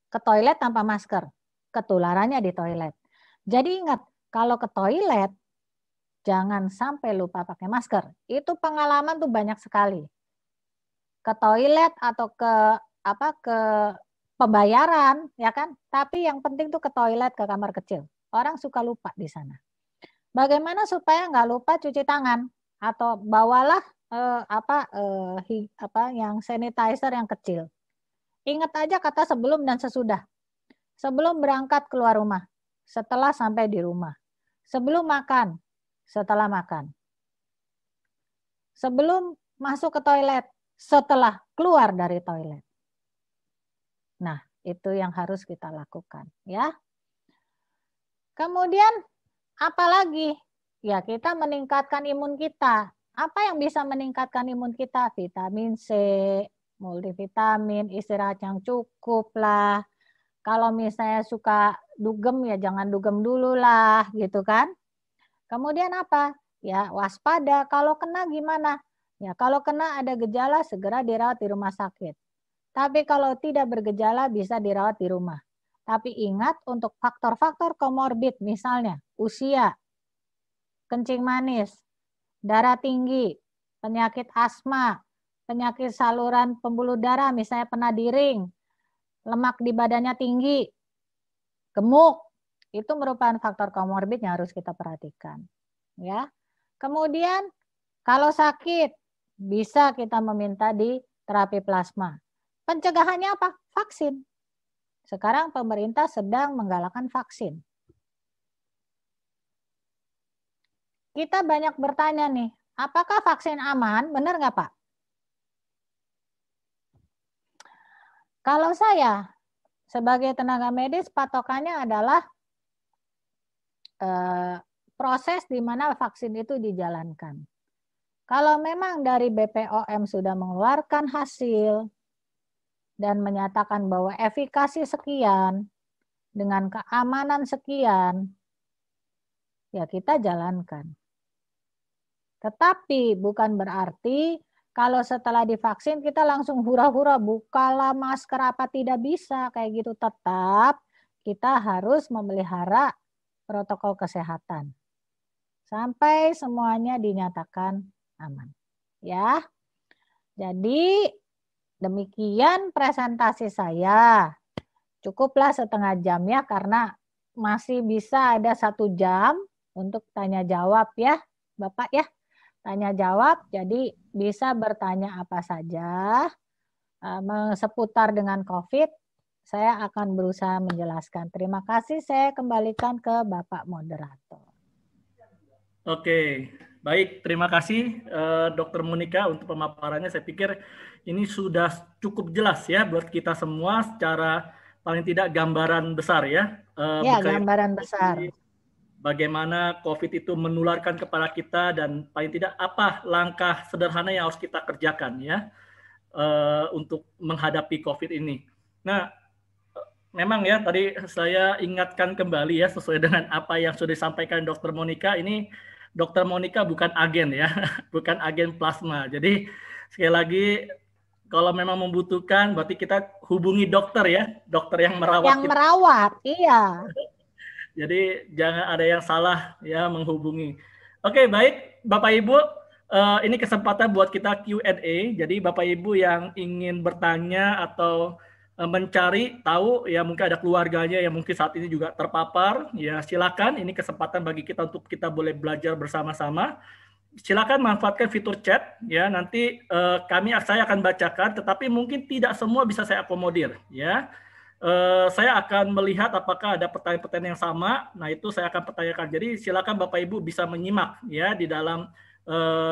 Ke toilet tanpa masker, ketularannya di toilet. Jadi ingat, kalau ke toilet, jangan sampai lupa pakai masker. Itu pengalaman tuh banyak sekali. Ke toilet atau ke pembayaran, ya kan? Tapi yang penting tuh ke toilet, ke kamar kecil. Orang suka lupa di sana. Bagaimana supaya nggak lupa cuci tangan? Atau bawalah yang sanitizer yang kecil. Ingat aja kata sebelum dan sesudah. Sebelum berangkat keluar rumah, setelah sampai di rumah. Sebelum makan, setelah makan. Sebelum masuk ke toilet, setelah keluar dari toilet. Nah, itu yang harus kita lakukan, ya. Kemudian apalagi? Ya, kita meningkatkan imun kita. Apa yang bisa meningkatkan imun kita? Vitamin C, multivitamin, istirahat yang cukup lah. Kalau misalnya suka dugem ya jangan dugem dulu lah gitu kan. Kemudian apa? Ya waspada, kalau kena gimana? Ya kalau kena ada gejala segera dirawat di rumah sakit. Tapi kalau tidak bergejala bisa dirawat di rumah. Tapi ingat untuk faktor-faktor komorbid misalnya usia, kencing manis, darah tinggi, penyakit asma, penyakit saluran pembuluh darah misalnya penadiring, lemak di badannya tinggi, gemuk, itu merupakan faktor komorbid yang harus kita perhatikan. Ya. Kemudian kalau sakit bisa kita meminta di terapi plasma. Pencegahannya apa? Vaksin. Sekarang pemerintah sedang menggalakkan vaksin. Kita banyak bertanya nih, apakah vaksin aman? Benar nggak Pak? Kalau saya sebagai tenaga medis patokannya adalah proses di mana vaksin itu dijalankan. Kalau memang dari BPOM sudah mengeluarkan hasil dan menyatakan bahwa efikasi sekian dengan keamanan sekian, ya kita jalankan. Tetapi bukan berarti kalau setelah divaksin kita langsung hura-hura bukalah masker apa tidak bisa kayak gitu. Tetap kita harus memelihara protokol kesehatan sampai semuanya dinyatakan aman. Ya. Jadi demikian presentasi saya. Cukuplah setengah jam ya karena masih bisa ada 1 jam untuk tanya jawab ya Bapak ya. Tanya jawab jadi bisa bertanya apa saja seputar dengan COVID. Saya akan berusaha menjelaskan. Terima kasih, saya kembalikan ke Bapak Moderator. Oke, baik. Terima kasih Dr. Monika untuk pemaparannya. Saya pikir ini sudah cukup jelas ya buat kita semua secara paling tidak gambaran besar ya. Ya, gambaran besar. Bagaimana COVID itu menularkan kepada kita dan paling tidak apa langkah sederhana yang harus kita kerjakan ya untuk menghadapi COVID ini. Nah, memang ya tadi saya ingatkan kembali ya sesuai dengan apa yang sudah disampaikan Dr. Monika. Ini Dr. Monika bukan agen ya, bukan agen plasma. Jadi sekali lagi kalau memang membutuhkan berarti kita hubungi dokter ya, dokter yang merawat. Yang kita. Merawat, iya. Jadi jangan ada yang salah ya menghubungi. Oke, baik Bapak Ibu, ini kesempatan buat kita Q&A. Jadi Bapak Ibu yang ingin bertanya atau mencari tahu ya mungkin ada keluarganya yang mungkin saat ini juga terpapar, ya silakan. Ini kesempatan bagi kita untuk kita boleh belajar bersama-sama. Silakan manfaatkan fitur chat ya. Nanti saya akan bacakan, tetapi mungkin tidak semua bisa saya akomodir ya. Saya akan melihat apakah ada pertanyaan-pertanyaan yang sama. Nah itu saya akan pertanyakan. Jadi silakan Bapak Ibu bisa menyimak ya di dalam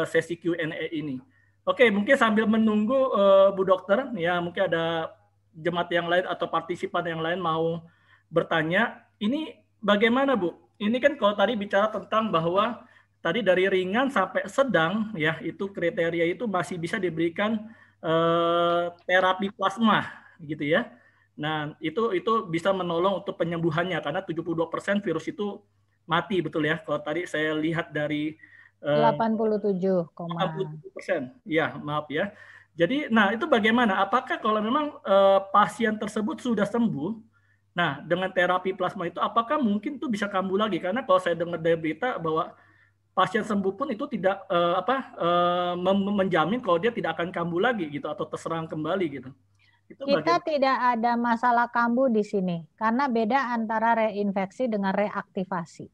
sesi Q&A ini. Oke, mungkin sambil menunggu Bu Dokter ya mungkin ada jemaat yang lain atau partisipan yang lain mau bertanya. Ini bagaimana Bu? Ini kan kalau tadi bicara tentang bahwa tadi dari ringan sampai sedang ya itu kriteria itu masih bisa diberikan terapi plasma gitu ya. Nah, itu bisa menolong untuk penyembuhannya karena 72% virus itu mati betul ya. Kalau tadi saya lihat dari 87%. Ya, maaf ya. Jadi, nah itu bagaimana? Apakah kalau memang pasien tersebut sudah sembuh, nah dengan terapi plasma itu apakah mungkin itu bisa kambuh lagi? Karena kalau saya dengar dari berita bahwa pasien sembuh pun itu tidak menjamin kalau dia tidak akan kambuh lagi gitu atau terserang kembali gitu. Kita tidak ada masalah kambuh di sini karena beda antara reinfeksi dengan reaktivasi.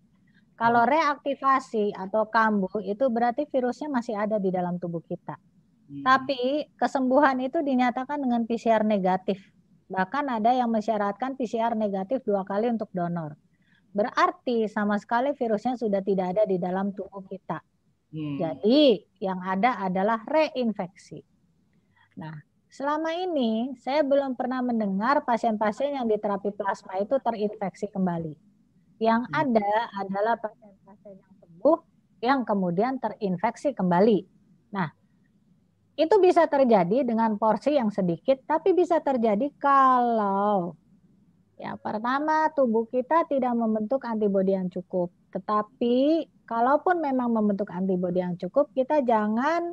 Kalau reaktivasi atau kambuh itu berarti virusnya masih ada di dalam tubuh kita. Tapi kesembuhan itu dinyatakan dengan PCR negatif. Bahkan ada yang mensyaratkan PCR negatif 2 kali untuk donor. Berarti sama sekali virusnya sudah tidak ada di dalam tubuh kita. Jadi yang ada adalah reinfeksi. Nah, selama ini saya belum pernah mendengar pasien-pasien yang diterapi plasma itu terinfeksi kembali. Yang ada adalah pasien-pasien yang sembuh yang kemudian terinfeksi kembali. Nah, itu bisa terjadi dengan porsi yang sedikit, tapi bisa terjadi kalau Ya, pertama, tubuh kita tidak membentuk antibodi yang cukup. Tetapi, kalaupun memang membentuk antibodi yang cukup, kita jangan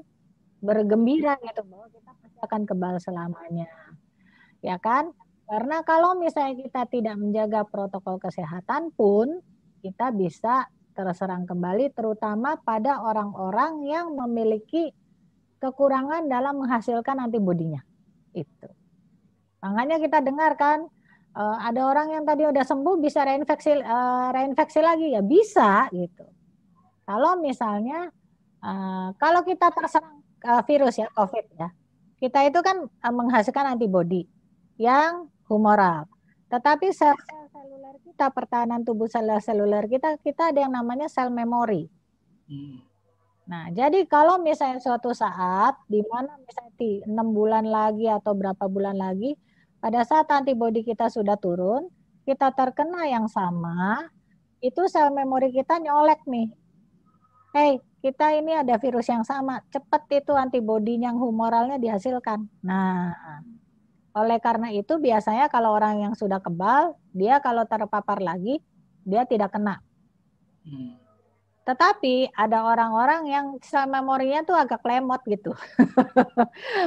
bergembira gitu bahwa kita pasti akan kebal selamanya. Ya kan? Karena kalau misalnya kita tidak menjaga protokol kesehatan pun, kita bisa terserang kembali, terutama pada orang-orang yang memiliki kekurangan dalam menghasilkan antibodinya. Itu. Makanya kita dengarkan, ada orang yang tadi udah sembuh bisa reinfeksi lagi, ya bisa gitu. Kalau misalnya kalau kita terserang virus ya COVID ya, kita itu kan menghasilkan antibodi yang humoral. Tetapi sel-sel seluler kita, pertahanan tubuh sel-seluler kita ada yang namanya sel memori. Nah, jadi kalau misalnya suatu saat di mana misalnya 6 bulan lagi atau berapa bulan lagi, pada saat antibodi kita sudah turun, kita terkena yang sama, itu sel memori kita nyolek nih. Hey, kita ini ada virus yang sama, cepat itu antibodi yang humoralnya dihasilkan. Nah, oleh karena itu biasanya kalau orang yang sudah kebal, dia kalau terpapar lagi, dia tidak kena. Tetapi ada orang-orang yang sel memorinya tuh agak lemot gitu.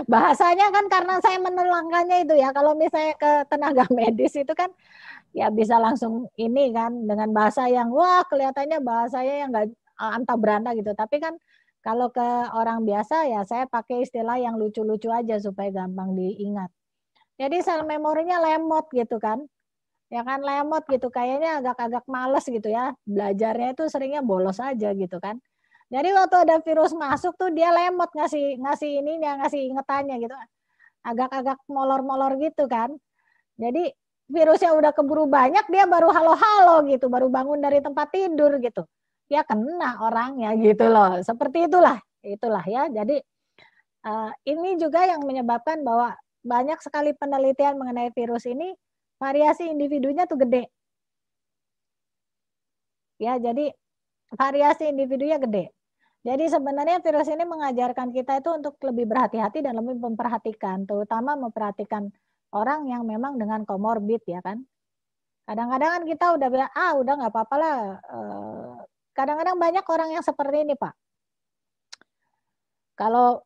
Bahasanya kan karena saya menerangkannya itu ya, kalau misalnya ke tenaga medis itu kan ya bisa langsung ini kan dengan bahasa yang wah kelihatannya bahasanya yang nggak antah berantah gitu. Tapi kan kalau ke orang biasa ya saya pakai istilah yang lucu-lucu aja supaya gampang diingat. Jadi sel memorinya lemot gitu kan. Ya kan lemot gitu, kayaknya agak-agak males gitu ya. Belajarnya itu seringnya bolos aja gitu kan. Jadi waktu ada virus masuk tuh dia lemot ngasih ininya, ngasih ingetannya gitu. Agak-agak molor-molor gitu kan. Jadi virusnya udah keburu banyak, dia baru halo-halo gitu, baru bangun dari tempat tidur gitu. Ya kena orangnya gitu loh. Seperti itulah ya. Jadi ini juga yang menyebabkan bahwa banyak sekali penelitian mengenai virus ini, variasi individunya tuh gede. Ya, jadi variasi individunya gede. Jadi sebenarnya virus ini mengajarkan kita itu untuk lebih berhati-hati dan lebih memperhatikan, terutama memperhatikan orang yang memang dengan komorbid ya kan. Kadang-kadang kan kita udah bilang, udah nggak apa-apa lah. Kadang-kadang banyak orang yang seperti ini Pak. Kalau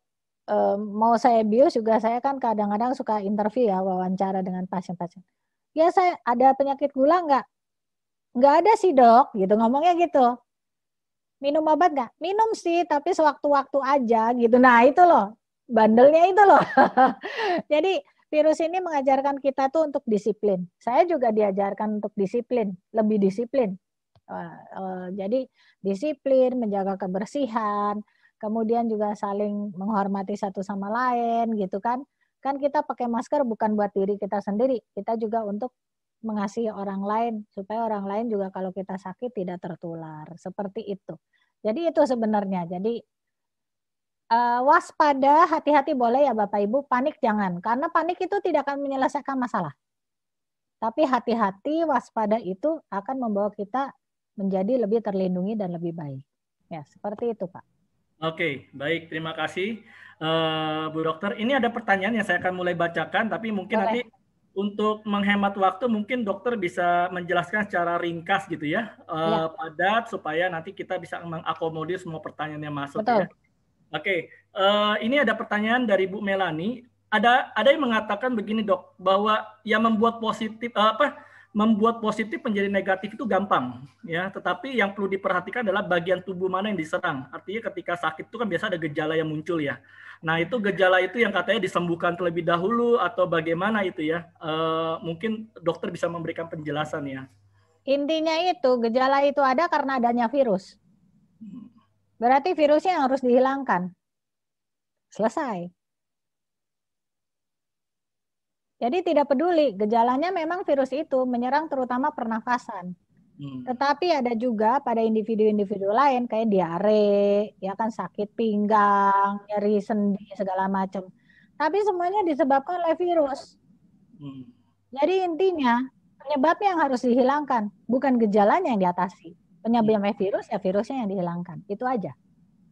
mau saya bius juga saya kan kadang-kadang suka interview ya, wawancara dengan pasien-pasien. Ya saya ada penyakit gula nggak? Nggak ada sih dok, gitu ngomongnya gitu. Minum obat nggak? Minum sih, tapi sewaktu-waktu aja gitu. Nah itu loh, bandelnya itu loh. Jadi virus ini mengajarkan kita tuh untuk disiplin. Saya juga diajarkan untuk disiplin, lebih disiplin. Jadi disiplin, menjaga kebersihan, kemudian juga saling menghormati satu sama lain gitu kan. Kan kita pakai masker bukan buat diri kita sendiri, kita juga untuk mengasihi orang lain supaya orang lain juga kalau kita sakit tidak tertular. Seperti itu. Jadi itu sebenarnya. Jadi waspada, hati-hati boleh ya Bapak Ibu, panik jangan. Karena panik itu tidak akan menyelesaikan masalah. Tapi hati-hati, waspada itu akan membawa kita menjadi lebih terlindungi dan lebih baik. Ya, seperti itu Pak. Oke, baik. Terima kasih Bu Dokter. Ini ada pertanyaan yang saya akan mulai bacakan, tapi mungkin nanti untuk menghemat waktu mungkin dokter bisa menjelaskan secara ringkas gitu ya, padat supaya nanti kita bisa mengakomodir semua pertanyaan yang masuk. Betul. Ya. Oke, ini ada pertanyaan dari Bu Melani. Ada yang mengatakan begini dok, bahwa yang membuat positif menjadi negatif itu gampang, ya. Tetapi yang perlu diperhatikan adalah bagian tubuh mana yang diserang. Artinya ketika sakit itu kan biasa ada gejala yang muncul ya. Nah itu gejala itu yang katanya disembuhkan terlebih dahulu atau bagaimana itu ya. Mungkin dokter bisa memberikan penjelasan ya. Intinya itu gejala itu ada karena adanya virus. Berarti virusnya yang harus dihilangkan. Selesai. Jadi tidak peduli, gejalanya memang virus itu menyerang terutama pernafasan. Tetapi ada juga pada individu-individu lain kayak diare, ya kan sakit pinggang, nyeri sendi segala macam. Tapi semuanya disebabkan oleh virus. Jadi intinya penyebabnya yang harus dihilangkan, bukan gejalanya yang diatasi. Penyebabnya virus ya virusnya yang dihilangkan. Itu aja.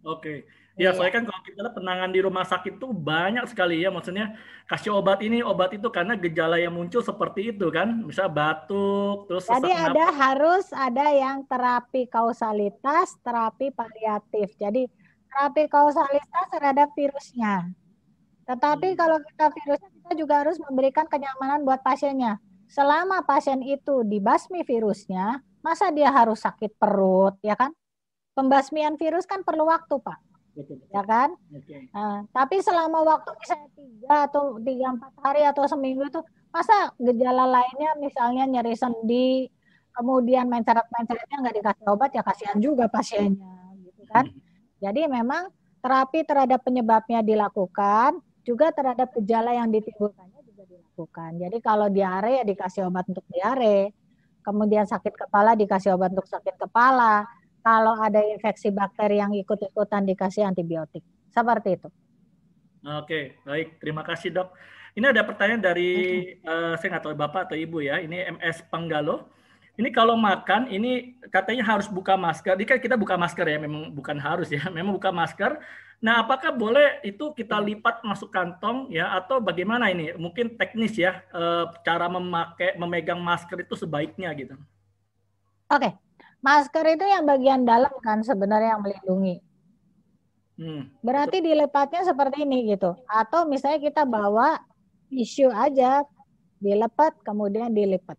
Oke. Ya, soalnya kan kalau kita lihat penanganan di rumah sakit itu banyak sekali ya, maksudnya kasih obat ini, obat itu karena gejala yang muncul seperti itu kan, misal batuk, terus Jadi sesak napas. harus ada yang terapi kausalitas, terapi paliatif. Jadi terapi kausalitas terhadap virusnya. Tetapi kalau kita virusnya, kita juga harus memberikan kenyamanan buat pasiennya. Selama pasien itu dibasmi virusnya, masa dia harus sakit perut, ya kan? Pembasmian virus kan perlu waktu, Pak. Betul. Ya kan? Oke. Nah, tapi selama waktu misalnya 3 atau 4 hari atau seminggu itu, masa gejala lainnya misalnya nyeri sendi, kemudian mencret-mencretnya nggak dikasih obat, ya kasihan juga pasiennya, gitu kan? Jadi memang terapi terhadap penyebabnya dilakukan, juga terhadap gejala yang ditimbulkannya juga dilakukan. Jadi kalau diare ya dikasih obat untuk diare, kemudian sakit kepala dikasih obat untuk sakit kepala. Kalau ada infeksi bakteri yang ikut-ikutan dikasih antibiotik. Seperti itu. Oke, baik. Terima kasih, Dok. Ini ada pertanyaan dari, saya nggak tahu Bapak atau Ibu ya, ini MS Panggalo. Ini kalau makan, ini katanya harus buka masker. Ini kan kita buka masker ya, memang bukan harus ya, memang buka masker. Nah, apakah boleh itu kita lipat masuk kantong ya, atau bagaimana ini? Mungkin teknis ya, cara memegang masker itu sebaiknya gitu. Oke. Masker itu yang bagian dalam kan sebenarnya yang melindungi. Berarti dilepatnya seperti ini gitu. Atau misalnya kita bawa tisu aja, dilepat kemudian dilipat.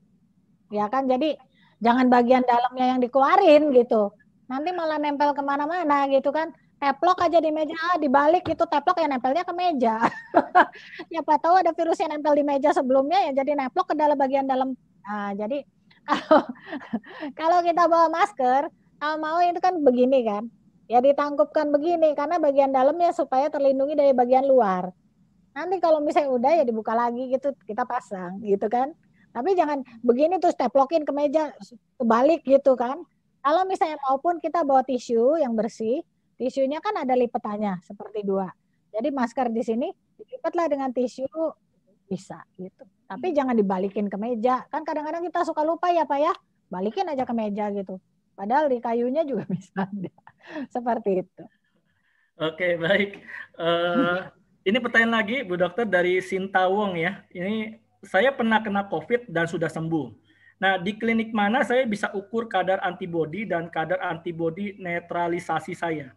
Ya kan, jadi jangan bagian dalamnya yang dikeluarin gitu. Nanti malah nempel kemana-mana gitu kan. Teplok aja di meja, dibalik itu teplok yang nempelnya ke meja. Siapa tahu ada virus yang nempel di meja sebelumnya ya jadi nemplok ke dalam bagian dalam. Nah, jadi kalau kita bawa masker, mau itu kan begini kan, ya ditangkupkan begini karena bagian dalamnya supaya terlindungi dari bagian luar. Nanti kalau misalnya udah ya dibuka lagi gitu, kita pasang gitu kan. Tapi jangan begini terus teplokin ke meja, kebalik gitu kan. Kalau misalnya maupun kita bawa tisu yang bersih, tisunya kan ada lipetannya seperti 2. Jadi masker di sini dilipatlah dengan tisu. Bisa gitu. Tapi jangan dibalikin ke meja. Kan kadang-kadang kita suka lupa ya Pak ya. Balikin aja ke meja gitu. Padahal di kayunya juga bisa ada. Seperti itu. Oke, baik. Ini pertanyaan lagi Bu Dokter dari Sintawong ya. Ini saya pernah kena COVID dan sudah sembuh. Nah, di klinik mana saya bisa ukur kadar antibodi dan kadar antibodi netralisasi saya?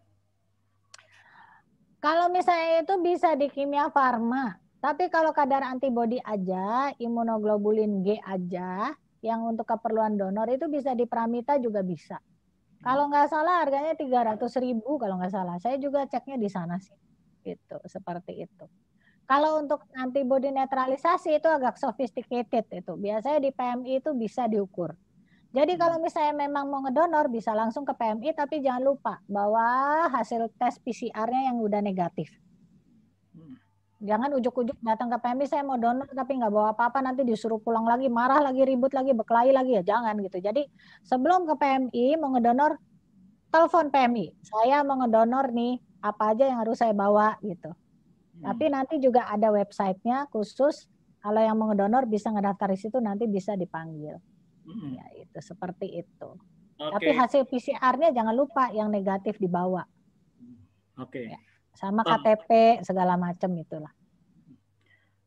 Kalau misalnya itu bisa di Kimia Farma. Tapi kalau kadar antibodi aja, imunoglobulin G aja, yang untuk keperluan donor itu bisa di Pramita juga bisa. Kalau nggak salah harganya 300.000 kalau nggak salah. Saya juga ceknya di sana sih. Gitu, seperti itu. Kalau untuk antibodi netralisasi itu agak sophisticated itu. Biasanya di PMI itu bisa diukur. Jadi kalau misalnya memang mau ngedonor bisa langsung ke PMI, tapi jangan lupa bawa hasil tes PCR-nya yang udah negatif. Jangan ujuk-ujuk datang ke PMI saya mau donor tapi nggak bawa apa-apa, nanti disuruh pulang lagi, marah lagi, ribut lagi, berkelahi lagi ya, jangan gitu. Jadi sebelum ke PMI mau ngedonor, telepon PMI, saya mau ngedonor nih, apa aja yang harus saya bawa gitu. Tapi nanti juga ada websitenya khusus, kalau yang mau ngedonor bisa ngedaftar di situ, nanti bisa dipanggil. Ya itu seperti itu. Tapi hasil PCR-nya jangan lupa yang negatif dibawa. Ya. Sama KTP segala macam itulah.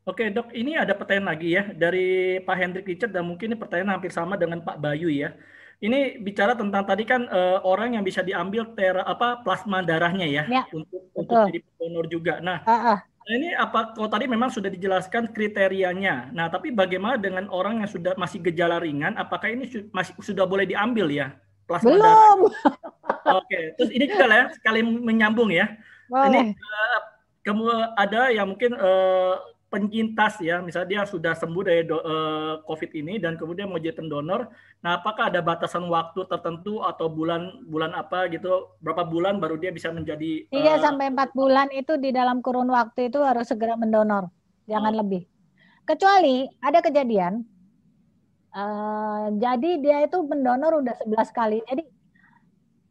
Oke Dok, ini ada pertanyaan lagi ya dari Pak Hendrik Richard dan mungkin ini pertanyaan hampir sama dengan Pak Bayu ya. Ini bicara tentang tadi kan orang yang bisa diambil plasma darahnya ya, untuk jadi donor juga. Nah, ini kalau tadi memang sudah dijelaskan kriterianya. Nah, tapi bagaimana dengan orang yang masih gejala ringan? Apakah ini sudah boleh diambil ya plasma darah? Oke, terus ini juga lah ya, sekali menyambung ya. Ini ada yang mungkin penyintas ya, misalnya dia sudah sembuh dari COVID ini dan kemudian mau jadi pendonor. Nah, apakah ada batasan waktu tertentu atau bulan apa gitu, berapa bulan baru dia bisa menjadi 3-4 bulan itu di dalam kurun waktu itu harus segera mendonor, jangan lebih. Kecuali ada kejadian, jadi dia itu mendonor udah 11 kali. Jadi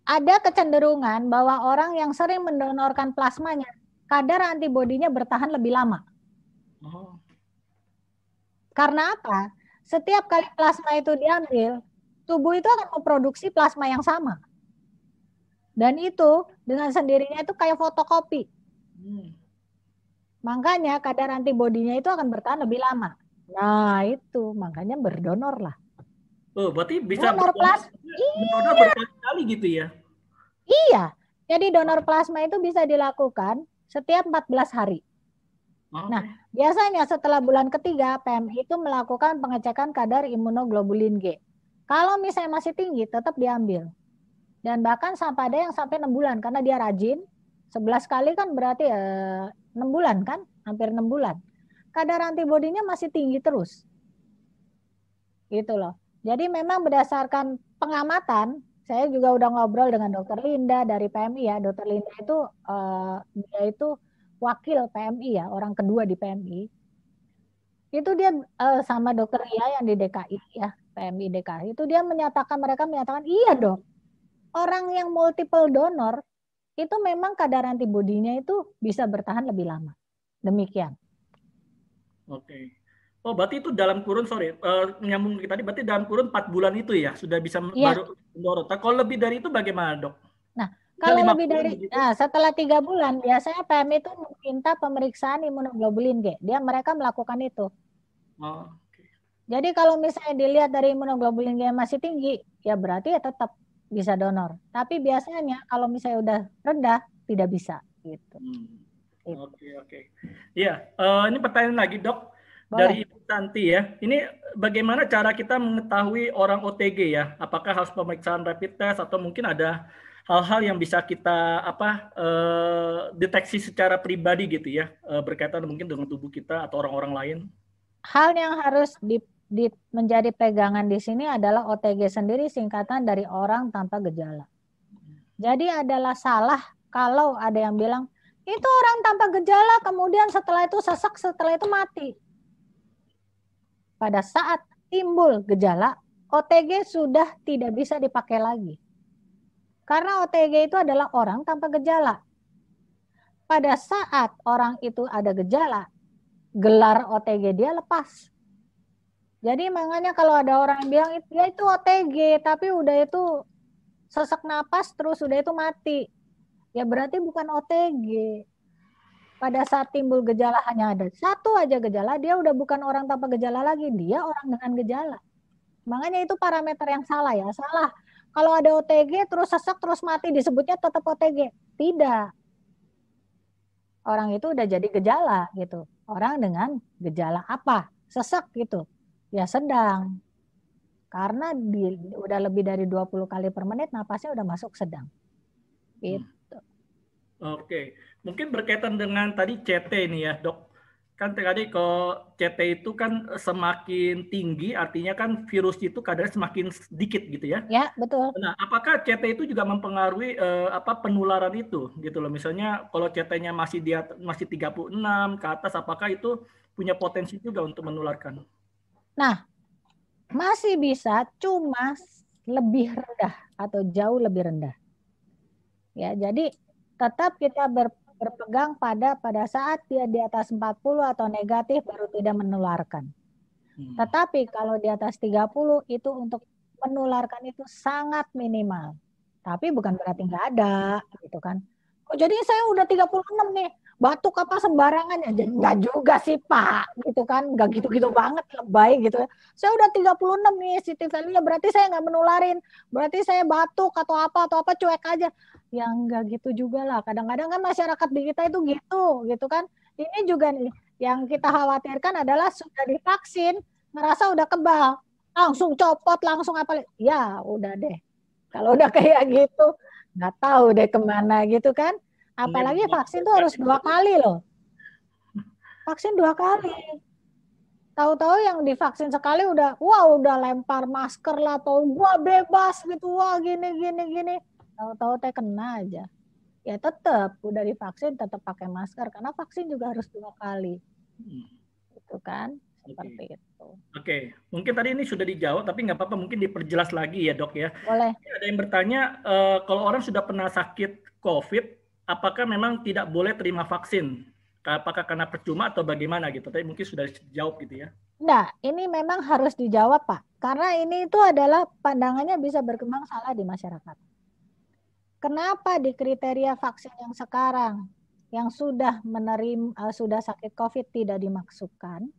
ada kecenderungan bahwa orang yang sering mendonorkan plasmanya, kadar antibodinya bertahan lebih lama. Karena apa? Setiap kali plasma itu diambil, tubuh itu akan memproduksi plasma yang sama. Dan itu dengan sendirinya itu kayak fotokopi. Makanya kadar antibodinya itu akan bertahan lebih lama. Nah itu makanya berdonor lah. Oh, berarti bisa Donor plasma. berdonor berkali-kali gitu ya? Iya. Jadi donor plasma itu bisa dilakukan setiap 14 hari. Nah, biasanya setelah bulan ketiga, PMI itu melakukan pengecekan kadar imunoglobulin G. Kalau misalnya masih tinggi, tetap diambil. Dan bahkan sampai ada yang sampai 6 bulan, karena dia rajin. 11 kali kan berarti 6 bulan kan? Hampir 6 bulan. Kadar antibodinya masih tinggi terus. Gitu loh. Jadi memang berdasarkan pengamatan, saya juga udah ngobrol dengan Dokter Linda dari PMI ya. Dokter Linda itu dia itu wakil PMI ya, orang kedua di PMI. Itu dia sama Dokter Ria yang di DKI ya, PMI DKI. Itu dia mereka menyatakan iya dok. Orang yang multiple donor itu memang kadar antibodinya itu bisa bertahan lebih lama. Demikian. Oke. Oh, berarti itu dalam kurun nyambung kita tadi berarti dalam kurun 4 bulan itu ya sudah bisa baru mendorot. Kalau lebih dari itu bagaimana, Dok? Nah, kalau lebih dari setelah 3 bulan biasanya PMI itu meminta pemeriksaan imunoglobulin G. Mereka melakukan itu. Oh, jadi kalau misalnya dilihat dari imunoglobulin G masih tinggi, ya berarti ya tetap bisa donor. Tapi biasanya kalau misalnya udah rendah tidak bisa gitu. Oke. Iya, ini pertanyaan lagi, Dok. Boleh. Dari Ibu Santi ya. Ini bagaimana cara kita mengetahui orang OTG ya? Apakah harus pemeriksaan rapid test atau mungkin ada hal-hal yang bisa kita deteksi secara pribadi gitu ya, berkaitan mungkin dengan tubuh kita atau orang-orang lain? Hal yang harus menjadi pegangan di sini adalah OTG sendiri singkatan dari orang tanpa gejala. Jadi adalah salah kalau ada yang bilang itu orang tanpa gejala kemudian setelah itu sesak, setelah itu mati. Pada saat timbul gejala, OTG sudah tidak bisa dipakai lagi. Karena OTG itu adalah orang tanpa gejala. Pada saat orang itu ada gejala, gelar OTG dia lepas. Jadi makanya kalau ada orang yang bilang dia itu OTG, tapi udah itu sesak napas terus udah itu mati. Ya berarti bukan OTG. Pada saat timbul gejala hanya ada satu aja gejala, dia udah bukan orang tanpa gejala lagi, dia orang dengan gejala. Makanya itu parameter yang salah ya, salah. Kalau ada OTG terus sesak terus mati disebutnya tetap OTG. Tidak. Orang itu udah jadi gejala gitu. Orang dengan gejala apa? Sesak gitu. Ya sedang. Karena udah lebih dari 20 kali per menit napasnya udah masuk sedang. Gitu. Oke. Mungkin berkaitan dengan tadi CT ini ya, Dok. Kan tadi kalau CT itu kan semakin tinggi, artinya kan virus itu kadarnya semakin sedikit gitu ya? Ya, betul. Nah, apakah CT itu juga mempengaruhi penularan itu gitu loh? Misalnya kalau CT-nya masih 36 ke atas, apakah itu punya potensi juga untuk menularkan? Nah, masih bisa, cuma lebih rendah atau jauh lebih rendah. Ya, jadi tetap kita berpegang pada saat dia di atas 40 atau negatif baru tidak menularkan. Tetapi kalau di atas 30 itu untuk menularkan itu sangat minimal. Tapi bukan berarti nggak ada gitu kan. Oh, jadi saya udah 36 nih, batuk apa sembarangan ya? Enggak juga sih Pak, gitu kan. Enggak gitu-gitu banget, lebay gitu ya. Saya udah 36 nih, city value-nya berarti saya nggak menularin. Berarti saya batuk atau apa cuek aja. Ya enggak gitu juga lah. Kadang-kadang kan masyarakat di kita itu gitu kan. Ini juga nih, yang kita khawatirkan adalah sudah divaksin, ngerasa udah kebal, langsung copot, langsung apa. Ya udah deh. Kalau udah kayak gitu, nggak tahu deh kemana gitu kan. Apalagi vaksin tuh harus 2 kali loh. Vaksin 2 kali. Tahu-tahu yang divaksin sekali udah lempar masker lah, atau gua bebas gitu, wah gini. Tahu-tahu teh kena aja. Ya tetap udah divaksin tetap pakai masker karena vaksin juga harus 2 kali. Gitu kan, seperti itu. Oke, mungkin tadi ini sudah dijawab tapi nggak apa-apa mungkin diperjelas lagi ya Dok ya. Boleh. Ada yang bertanya kalau orang sudah pernah sakit COVID, apakah memang tidak boleh terima vaksin? Apakah karena percuma atau bagaimana gitu? Tapi mungkin sudah dijawab gitu ya. Nah, ini memang harus dijawab Pak. Karena ini itu adalah pandangannya bisa berkembang salah di masyarakat. Kenapa di kriteria vaksin yang sekarang yang sudah sudah sakit COVID tidak dimasukkan?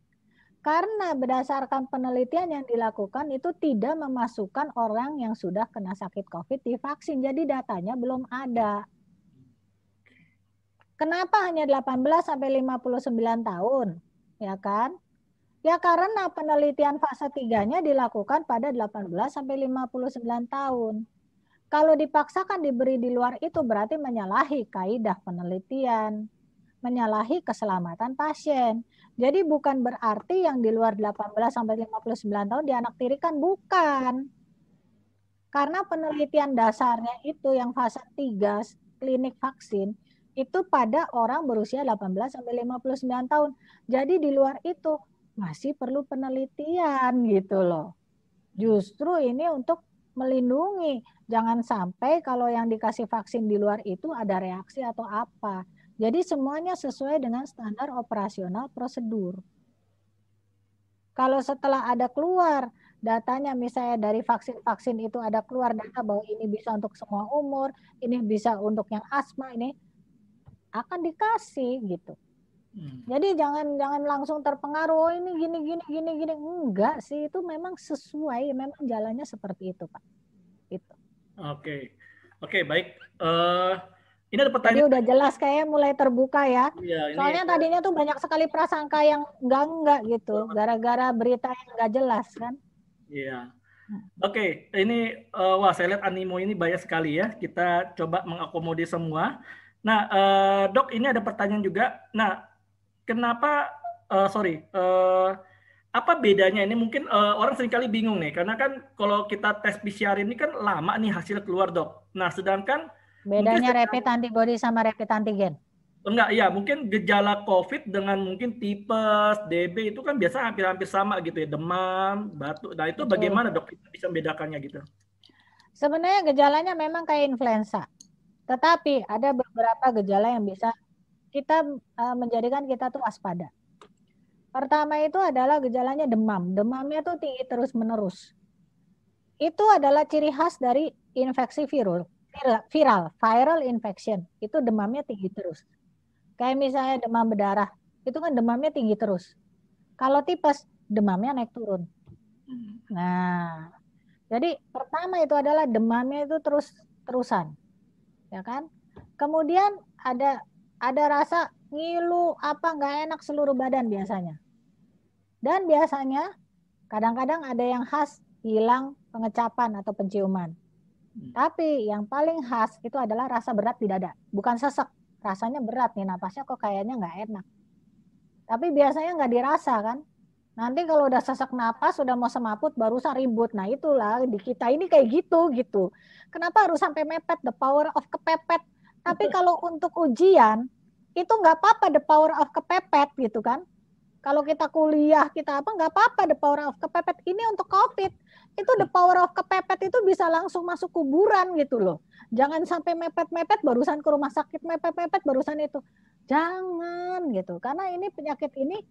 Karena berdasarkan penelitian yang dilakukan itu tidak memasukkan orang yang sudah kena sakit COVID di vaksin. Jadi datanya belum ada. Kenapa hanya 18 sampai 59 tahun? Ya kan? Ya karena penelitian fase 3-nya dilakukan pada 18 sampai 59 tahun. Kalau dipaksakan diberi di luar itu berarti menyalahi kaidah penelitian, menyalahi keselamatan pasien. Jadi bukan berarti yang di luar 18 sampai 59 tahun dianaktirikan, bukan. Karena penelitian dasarnya itu yang fase 3 klinik vaksin itu pada orang berusia 18 sampai 59 tahun. Jadi di luar itu masih perlu penelitian gitu loh. Justru ini untuk melindungi. Jangan sampai kalau yang dikasih vaksin di luar itu ada reaksi atau apa. Jadi semuanya sesuai dengan standar operasional prosedur. Kalau setelah ada keluar datanya misalnya dari vaksin-vaksin itu ada keluar data bahwa ini bisa untuk semua umur, ini bisa untuk yang asma, ini akan dikasih gitu. Jadi jangan langsung terpengaruh, oh ini gini. Enggak sih, itu memang sesuai, memang jalannya seperti itu, Pak. Itu. Oke, baik. Ini ada pertanyaan. Tadi udah jelas kayak mulai terbuka ya. Iya, soalnya tadinya tuh banyak sekali prasangka yang enggak gitu, gara-gara berita yang enggak jelas kan. Iya. Oke, ini wah saya lihat animo ini banyak sekali ya. Kita coba mengakomodir semua. Nah, Dok, ini ada pertanyaan juga. Nah, kenapa apa bedanya ini? Mungkin orang seringkali bingung nih, karena kan kalau kita tes PCR ini kan lama nih hasil keluar, Dok. Nah, sedangkan bedanya rapid antibody sama rapid antigen. Enggak, ya mungkin gejala COVID dengan mungkin tipes, DB itu kan biasa hampir-hampir sama gitu ya, demam, batuk. Nah, itu bagaimana, Dok, kita bisa membedakannya gitu? Sebenarnya gejalanya memang kayak influenza. Tetapi ada beberapa gejala yang bisa kita menjadikan kita tuh waspada. Pertama itu adalah gejalanya demam. Demamnya tuh tinggi terus-menerus. Itu adalah ciri khas dari infeksi viral, infection. Itu demamnya tinggi terus. Kayak misalnya demam berdarah, itu kan demamnya tinggi terus. Kalau tipes, demamnya naik turun. Nah, jadi pertama itu adalah demamnya itu terus-terusan. Ya kan? Kemudian ada rasa ngilu apa nggak enak seluruh badan biasanya. Dan biasanya kadang-kadang ada yang khas hilang pengecapan atau penciuman. Tapi yang paling khas itu adalah rasa berat di dada, bukan sesek. Rasanya berat nih, napasnya kok kayaknya nggak enak. Tapi biasanya nggak dirasa kan. Nanti kalau udah sesak napas, udah mau semaput, barusan ribut. Nah itulah di kita ini kayak gitu. Kenapa harus sampai mepet, the power of kepepet. Tapi kalau untuk ujian, itu nggak apa-apa the power of kepepet gitu kan. Kalau kita kuliah, kita apa, nggak apa-apa the power of kepepet. Ini untuk COVID. Itu the power of kepepet itu bisa langsung masuk kuburan gitu loh. Jangan sampai mepet-mepet, barusan ke rumah sakit, mepet-mepet, barusan itu. Jangan gitu. Karena ini penyakit ini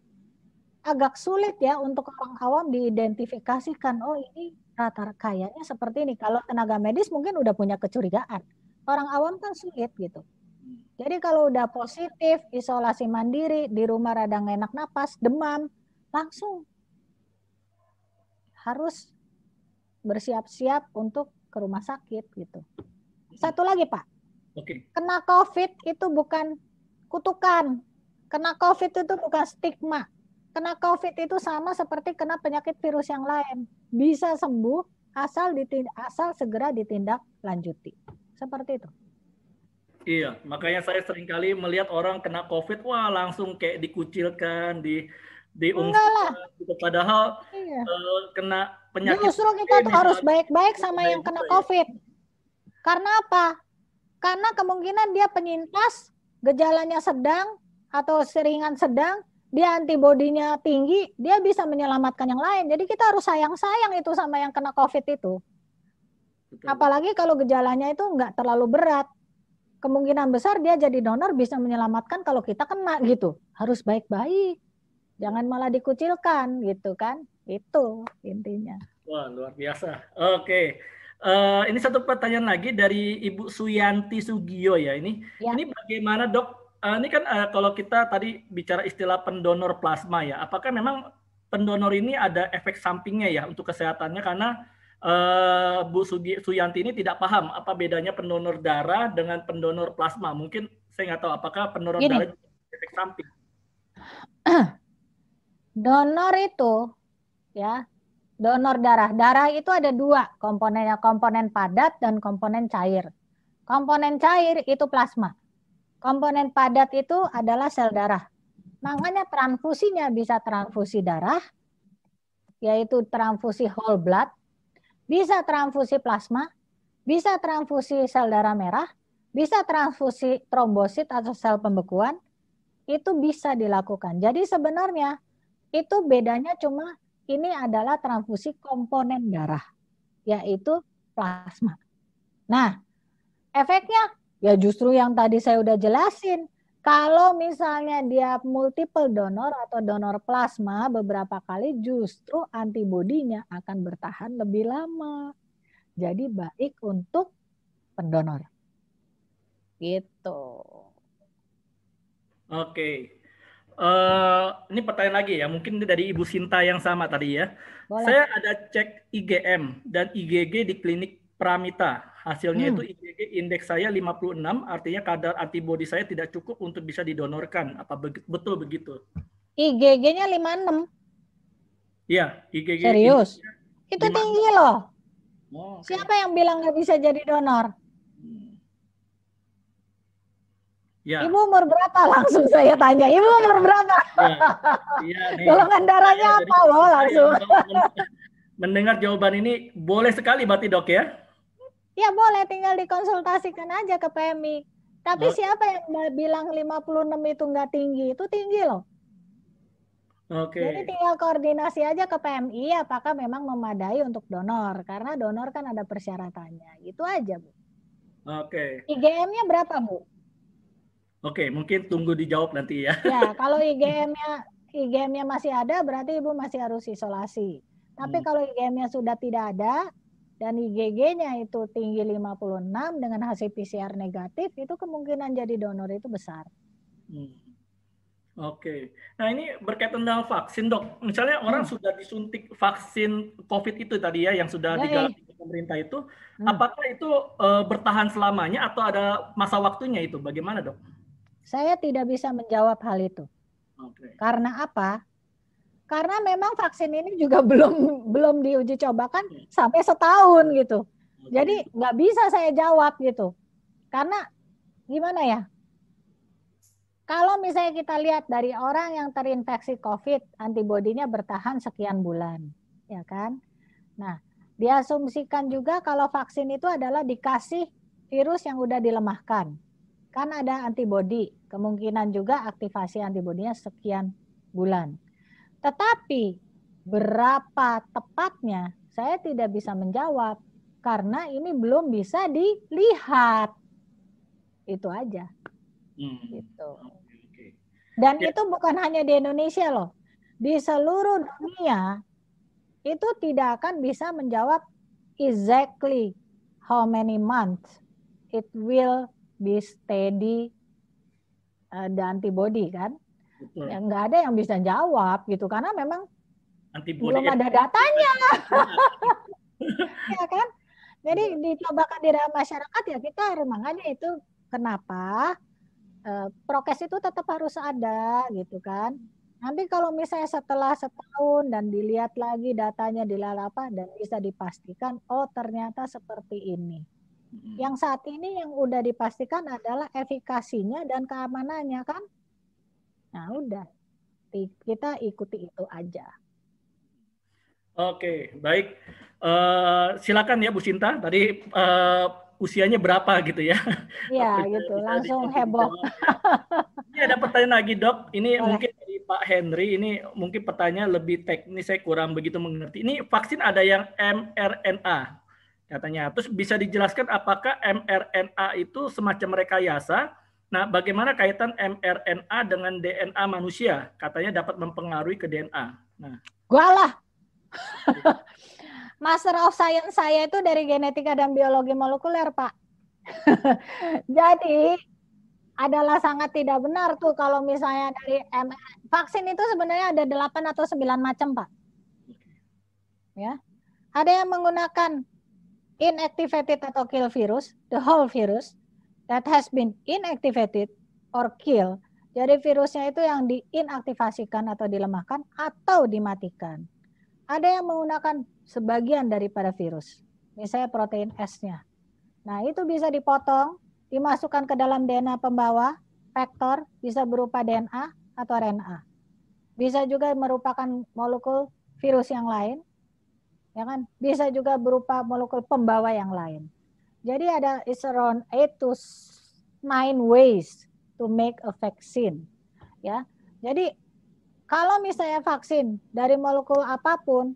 agak sulit ya untuk orang awam diidentifikasikan. Oh ini rata-rata kayaknya seperti ini. Kalau tenaga medis mungkin udah punya kecurigaan. Orang awam kan sulit gitu. Jadi kalau udah positif, isolasi mandiri, di rumah rada nggak enak napas, demam, langsung harus bersiap-siap untuk ke rumah sakit gitu. Satu lagi Pak, kena COVID itu bukan kutukan. Kena COVID itu bukan stigma. Kena COVID itu sama seperti kena penyakit virus yang lain. Bisa sembuh asal segera ditindak lanjuti. Seperti itu. Iya, makanya saya seringkali melihat orang kena COVID, wah langsung kayak dikucilkan, diungsikan gitu. Padahal kena penyakit. Justru kita tuh harus baik-baik sama yang kena COVID. Karena apa? Karena kemungkinan dia penyintas, gejalanya sedang atau seringan sedang, dia antibodinya tinggi, dia bisa menyelamatkan yang lain. Jadi kita harus sayang-sayang itu sama yang kena COVID itu. Betul. Apalagi kalau gejalanya itu nggak terlalu berat. Kemungkinan besar dia jadi donor bisa menyelamatkan kalau kita kena gitu. Harus baik-baik. Jangan malah dikucilkan gitu kan. Itu intinya. Wah, luar biasa. Oke. Ini satu pertanyaan lagi dari Ibu Suyanti Sugio ya. Ini bagaimana dok? Ini kan kalau kita tadi bicara istilah pendonor plasma ya, apakah memang pendonor ini ada efek sampingnya ya untuk kesehatannya? Karena Bu Suyanti ini tidak paham apa bedanya pendonor darah dengan pendonor plasma. Mungkin saya nggak tahu apakah pendonor darah juga ada efek samping. Donor itu ya, donor darah. Darah itu ada dua komponennya, komponen padat dan komponen cair. Komponen cair itu plasma. Komponen padat itu adalah sel darah. Makanya transfusinya bisa transfusi darah, yaitu transfusi whole blood, bisa transfusi plasma, bisa transfusi sel darah merah, bisa transfusi trombosit atau sel pembekuan, itu bisa dilakukan. Jadi sebenarnya itu bedanya cuma ini adalah transfusi komponen darah, yaitu plasma. Nah, efeknya ya justru yang tadi saya udah jelasin. Kalau misalnya dia multiple donor atau donor plasma beberapa kali, justru antibodinya akan bertahan lebih lama. Jadi baik untuk pendonor. Gitu. Oke. Ini pertanyaan lagi ya, mungkin dari Ibu Sinta yang sama tadi ya. Boleh. Saya ada cek IgM dan IgG di klinik Pramita. Hasilnya itu IgG indeks saya 56, artinya kadar antibodi saya tidak cukup untuk bisa didonorkan. Apa betul begitu? IgG-nya 56. Iya, IgG. Serius? Itu 56. tinggi loh. Oh, okay. Siapa yang bilang nggak bisa jadi donor? Ya. Ibu umur berapa? Langsung saya tanya. Ibu umur berapa? Iya, golongan darahnya apa? Loh, langsung. Mendengar jawaban ini boleh sekali berarti dok ya? Ya boleh, tinggal dikonsultasikan aja ke PMI. Tapi siapa yang bilang 56 itu nggak tinggi? Itu tinggi loh. Oke. Jadi tinggal koordinasi aja ke PMI apakah memang memadai untuk donor. Karena donor kan ada persyaratannya. Itu aja, Bu. Oke. IgM-nya berapa, Bu? Oke, mungkin tunggu dijawab nanti ya. Ya, kalau IgM-nya masih ada, berarti Ibu masih harus isolasi. Tapi kalau IgM-nya sudah tidak ada, dan IgG-nya itu tinggi 56 dengan hasil PCR negatif, itu kemungkinan jadi donor itu besar. Oke. Nah ini berkaitan dengan vaksin dok. Misalnya orang sudah disuntik vaksin COVID itu tadi ya, yang sudah digalakkan pemerintah itu, apakah itu bertahan selamanya atau ada masa waktunya itu? Bagaimana dok? Saya tidak bisa menjawab hal itu. Karena apa? Karena memang vaksin ini juga belum diuji cobakan sampai setahun gitu. Jadi nggak bisa saya jawab gitu. Karena gimana ya? Kalau misalnya kita lihat dari orang yang terinfeksi COVID, antibodinya bertahan sekian bulan, ya kan? Nah, diasumsikan juga kalau vaksin itu adalah dikasih virus yang udah dilemahkan. Kan ada antibodi, kemungkinan juga aktivasi antibodinya sekian bulan. Tetapi berapa tepatnya saya tidak bisa menjawab karena ini belum bisa dilihat. Itu aja. Gitu. Dan itu bukan hanya di Indonesia loh. Di seluruh dunia itu tidak akan bisa menjawab exactly how many months it will be steady the antibody kan. Ya, nggak ada yang bisa jawab gitu karena memang antibody belum ada datanya. Ya kan? Jadi dicobakan di dalam masyarakat ya kita makanya itu kenapa prokes itu tetap harus ada gitu kan. Nanti kalau misalnya setelah setahun dan dilihat lagi datanya dilalapa dan bisa dipastikan oh ternyata seperti ini. Yang saat ini yang udah dipastikan adalah efikasinya dan keamanannya kan. Nah udah kita ikuti itu aja. Oke, baik. Silakan ya Bu Sinta. Tadi usianya berapa gitu ya? Iya gitu, langsung heboh. Ini ada pertanyaan lagi dok. Ini mungkin dari Pak Henry. Ini mungkin pertanyaan lebih teknis. Saya kurang begitu mengerti. Ini vaksin ada yang mRNA katanya. Terus bisa dijelaskan apakah mRNA itu semacam rekayasa? Nah, bagaimana kaitan mRNA dengan DNA manusia? Katanya dapat mempengaruhi ke DNA. Nah, gua lah. Master of Science saya itu dari genetika dan biologi molekuler, Pak. Jadi adalah sangat tidak benar tuh kalau misalnya dari vaksin itu sebenarnya ada 8 atau 9 macam, Pak. Ya. Ada yang menggunakan inactivated atau kill virus, the whole virus that has been inactivated or kill. Jadi virusnya itu yang diinaktivasikan atau dilemahkan atau dimatikan. Ada yang menggunakan sebagian daripada virus, misalnya protein S-nya. Nah, itu bisa dipotong, dimasukkan ke dalam DNA pembawa, vektor, bisa berupa DNA atau RNA. Bisa juga merupakan molekul virus yang lain, ya kan? Bisa juga berupa molekul pembawa yang lain. Jadi ada is around 8 to 9 ways to make a vaccine, ya. Jadi kalau misalnya vaksin dari molekul apapun,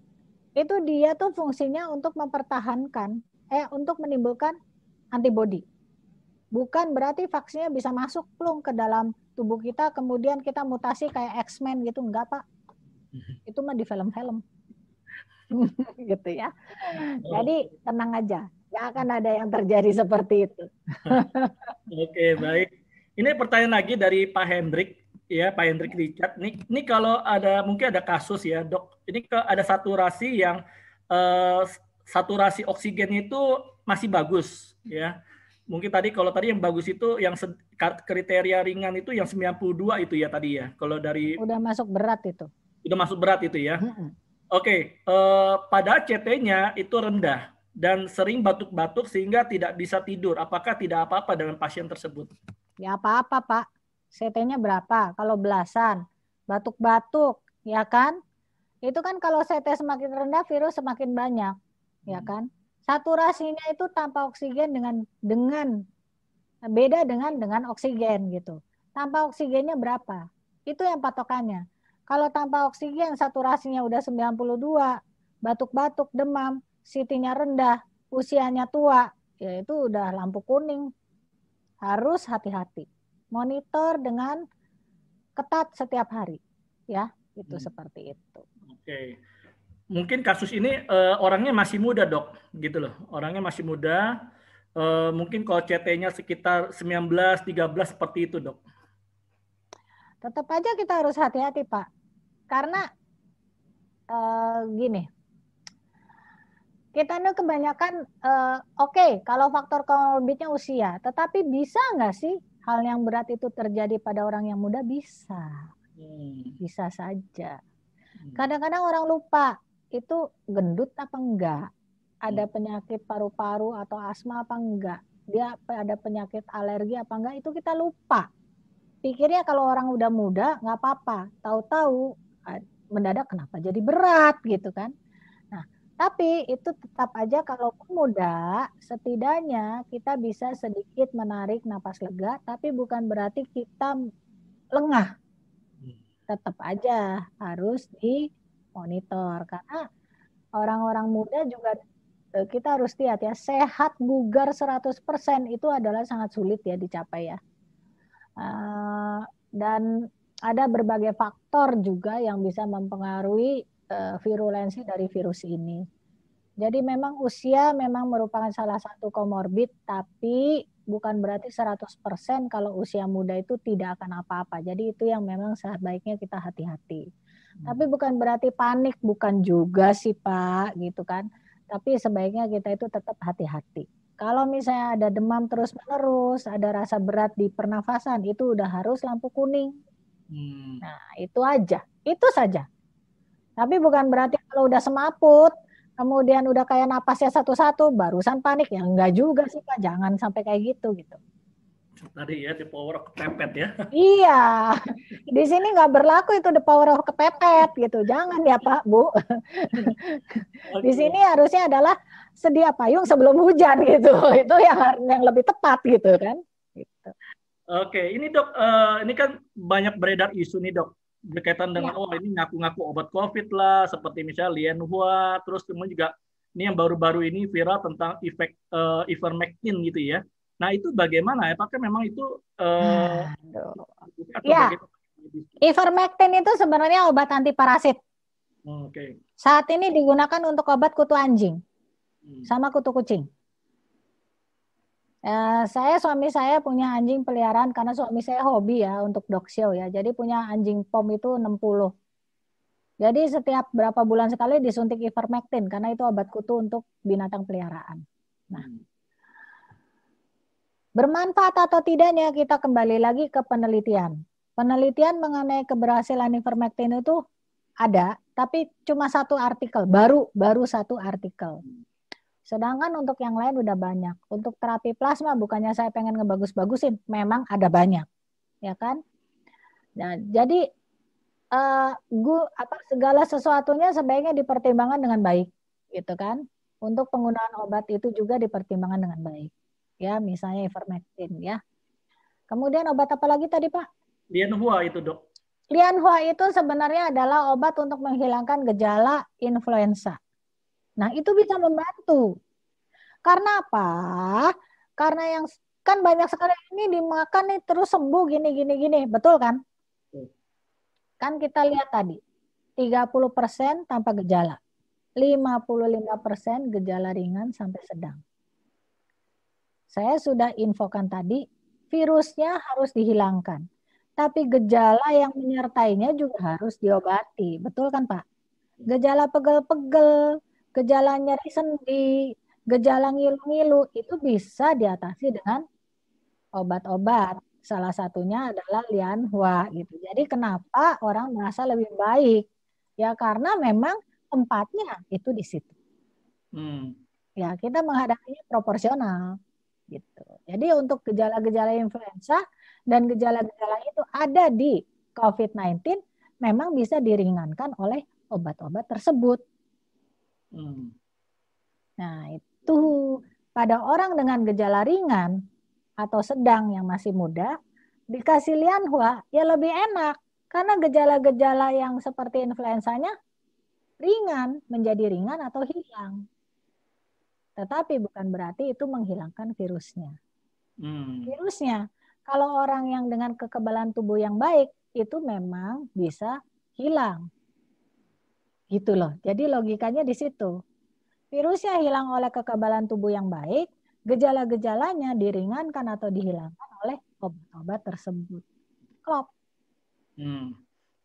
itu dia tuh fungsinya untuk mempertahankan, untuk menimbulkan antibody. Bukan berarti vaksinnya bisa masuk plung ke dalam tubuh kita, kemudian kita mutasi kayak X-Men gitu, enggak, Pak. Itu mah di film-film. Gitu ya. Jadi tenang aja, nggak akan ada yang terjadi seperti itu. Oke, baik. Ini pertanyaan lagi dari Pak Hendrik, ya, Pak Hendrik Richard. Ini kalau ada mungkin ada kasus ya, Dok. Ini ada saturasi yang saturasi oksigen itu masih bagus, ya. Mungkin kalau tadi yang bagus itu yang kriteria ringan itu yang 92 itu ya tadi ya. Kalau dari udah masuk berat itu. Udah masuk berat itu ya. Oke, pada CT-nya itu rendah dan sering batuk-batuk sehingga tidak bisa tidur. Apakah tidak apa-apa dengan pasien tersebut? Ya apa-apa, Pak. CT-nya berapa? Kalau belasan, batuk-batuk, ya kan? Itu kan kalau CT semakin rendah, virus semakin banyak, ya kan? Saturasinya itu tanpa oksigen beda dengan oksigen gitu. Tanpa oksigennya berapa? Itu yang patokannya. Kalau tanpa oksigen saturasinya udah 92, batuk-batuk, demam, CT-nya rendah, usianya tua, ya itu udah lampu kuning. Harus hati-hati. Monitor dengan ketat setiap hari, ya. Itu seperti itu. Oke. Mungkin kasus ini orangnya masih muda, Dok, gitu loh. Orangnya masih muda. Mungkin kalau CT-nya sekitar 19, 13 seperti itu, Dok. Tetap aja kita harus hati-hati, Pak. Karena gini, kita ini kebanyakan oke, kalau faktor komorbidnya usia, tetapi bisa nggak sih hal yang berat itu terjadi pada orang yang muda? Bisa. Bisa saja. Kadang-kadang orang lupa itu gendut apa enggak, ada penyakit paru-paru atau asma apa enggak, dia ada penyakit alergi apa enggak, itu kita lupa. Pikirnya kalau orang udah muda nggak apa-apa, tahu-tahu mendadak kenapa jadi berat gitu kan. Nah, tapi itu tetap aja kalau muda, setidaknya kita bisa sedikit menarik napas lega, tapi bukan berarti kita lengah. Tetap aja harus dimonitor, karena orang-orang muda juga kita harus lihat ya, sehat bugar 100% itu adalah sangat sulit ya dicapai ya. Dan ada berbagai faktor juga yang bisa mempengaruhi virulensi dari virus ini. Jadi memang usia memang merupakan salah satu komorbid, tapi bukan berarti 100% kalau usia muda itu tidak akan apa-apa. Jadi itu yang memang sebaiknya kita hati-hati. Tapi bukan berarti panik, bukan juga sih Pak, gitu kan. Tapi sebaiknya kita itu tetap hati-hati. Kalau misalnya ada demam terus-menerus, ada rasa berat di pernafasan, itu udah harus lampu kuning. Nah, itu aja. Itu saja. Tapi bukan berarti kalau udah semaput, kemudian udah kayak napasnya satu-satu, barusan panik. Ya enggak juga sih Pak, jangan sampai kayak gitu. Tadi ya, the power of kepepet ya. Iya, di sini nggak berlaku itu the power of kepepet gitu. Jangan ya Pak, Bu. Di sini harusnya adalah sedia payung sebelum hujan gitu. Itu yang lebih tepat gitu kan. Gitu. Oke, ini Dok, ini kan banyak beredar isu nih Dok, berkaitan dengan ini ngaku-ngaku obat COVID lah, seperti misalnya Lianhua, terus kemudian juga ini yang baru-baru ini viral tentang efek ivermectin gitu ya. Nah itu bagaimana? Apakah memang itu? Ya, ivermectin itu sebenarnya obat anti parasit. Oke. Saat ini digunakan untuk obat kutu anjing sama kutu kucing. Suami saya punya anjing peliharaan karena suami saya hobi ya untuk dog show ya. Jadi punya anjing pom itu 60. Jadi setiap berapa bulan sekali disuntik ivermectin karena itu obat kutu untuk binatang peliharaan. Nah, bermanfaat atau tidaknya kita kembali lagi ke penelitian. Penelitian mengenai keberhasilan ivermectin itu ada, tapi cuma satu artikel, baru satu artikel. Sedangkan untuk yang lain udah banyak. Untuk terapi plasma bukannya saya pengen ngebagus-bagusin, memang ada banyak, ya kan? Nah, jadi segala sesuatunya sebaiknya dipertimbangkan dengan baik, gitu kan? Untuk penggunaan obat itu juga dipertimbangkan dengan baik, ya, misalnya ivermectin, ya. Kemudian obat apa lagi tadi, Pak? Lianhua itu, Dok. Lianhua itu sebenarnya adalah obat untuk menghilangkan gejala influenza. Nah, itu bisa membantu. Karena apa? Karena yang kan banyak sekali ini dimakan nih terus sembuh gini. Betul kan? Kan kita lihat tadi, 30% tanpa gejala. 55% gejala ringan sampai sedang. Saya sudah infokan tadi, virusnya harus dihilangkan. Tapi gejala yang menyertainya juga harus diobati. Betul kan, Pak? Gejala pegel-pegel, gejala nyeri sendi, gejala ngilu-ngilu itu bisa diatasi dengan obat-obat. Salah satunya adalah Lianhua gitu. Jadi kenapa orang merasa lebih baik? Ya karena memang tempatnya itu di situ. Ya kita menghadapinya proporsional gitu. Jadi untuk gejala-gejala influenza dan gejala-gejala itu ada di COVID-19 memang bisa diringankan oleh obat-obat tersebut. Nah, itu pada orang dengan gejala ringan atau sedang yang masih muda, dikasih Lianhua ya lebih enak. Karena gejala-gejala yang seperti influenzanya ringan, menjadi ringan atau hilang. Tetapi bukan berarti itu menghilangkan virusnya. Virusnya, kalau orang yang dengan kekebalan tubuh yang baik, itu memang bisa hilang. Gitu loh. Jadi logikanya di situ. Virusnya hilang oleh kekebalan tubuh yang baik, gejala-gejalanya diringankan atau dihilangkan oleh obat-obat tersebut. Klop.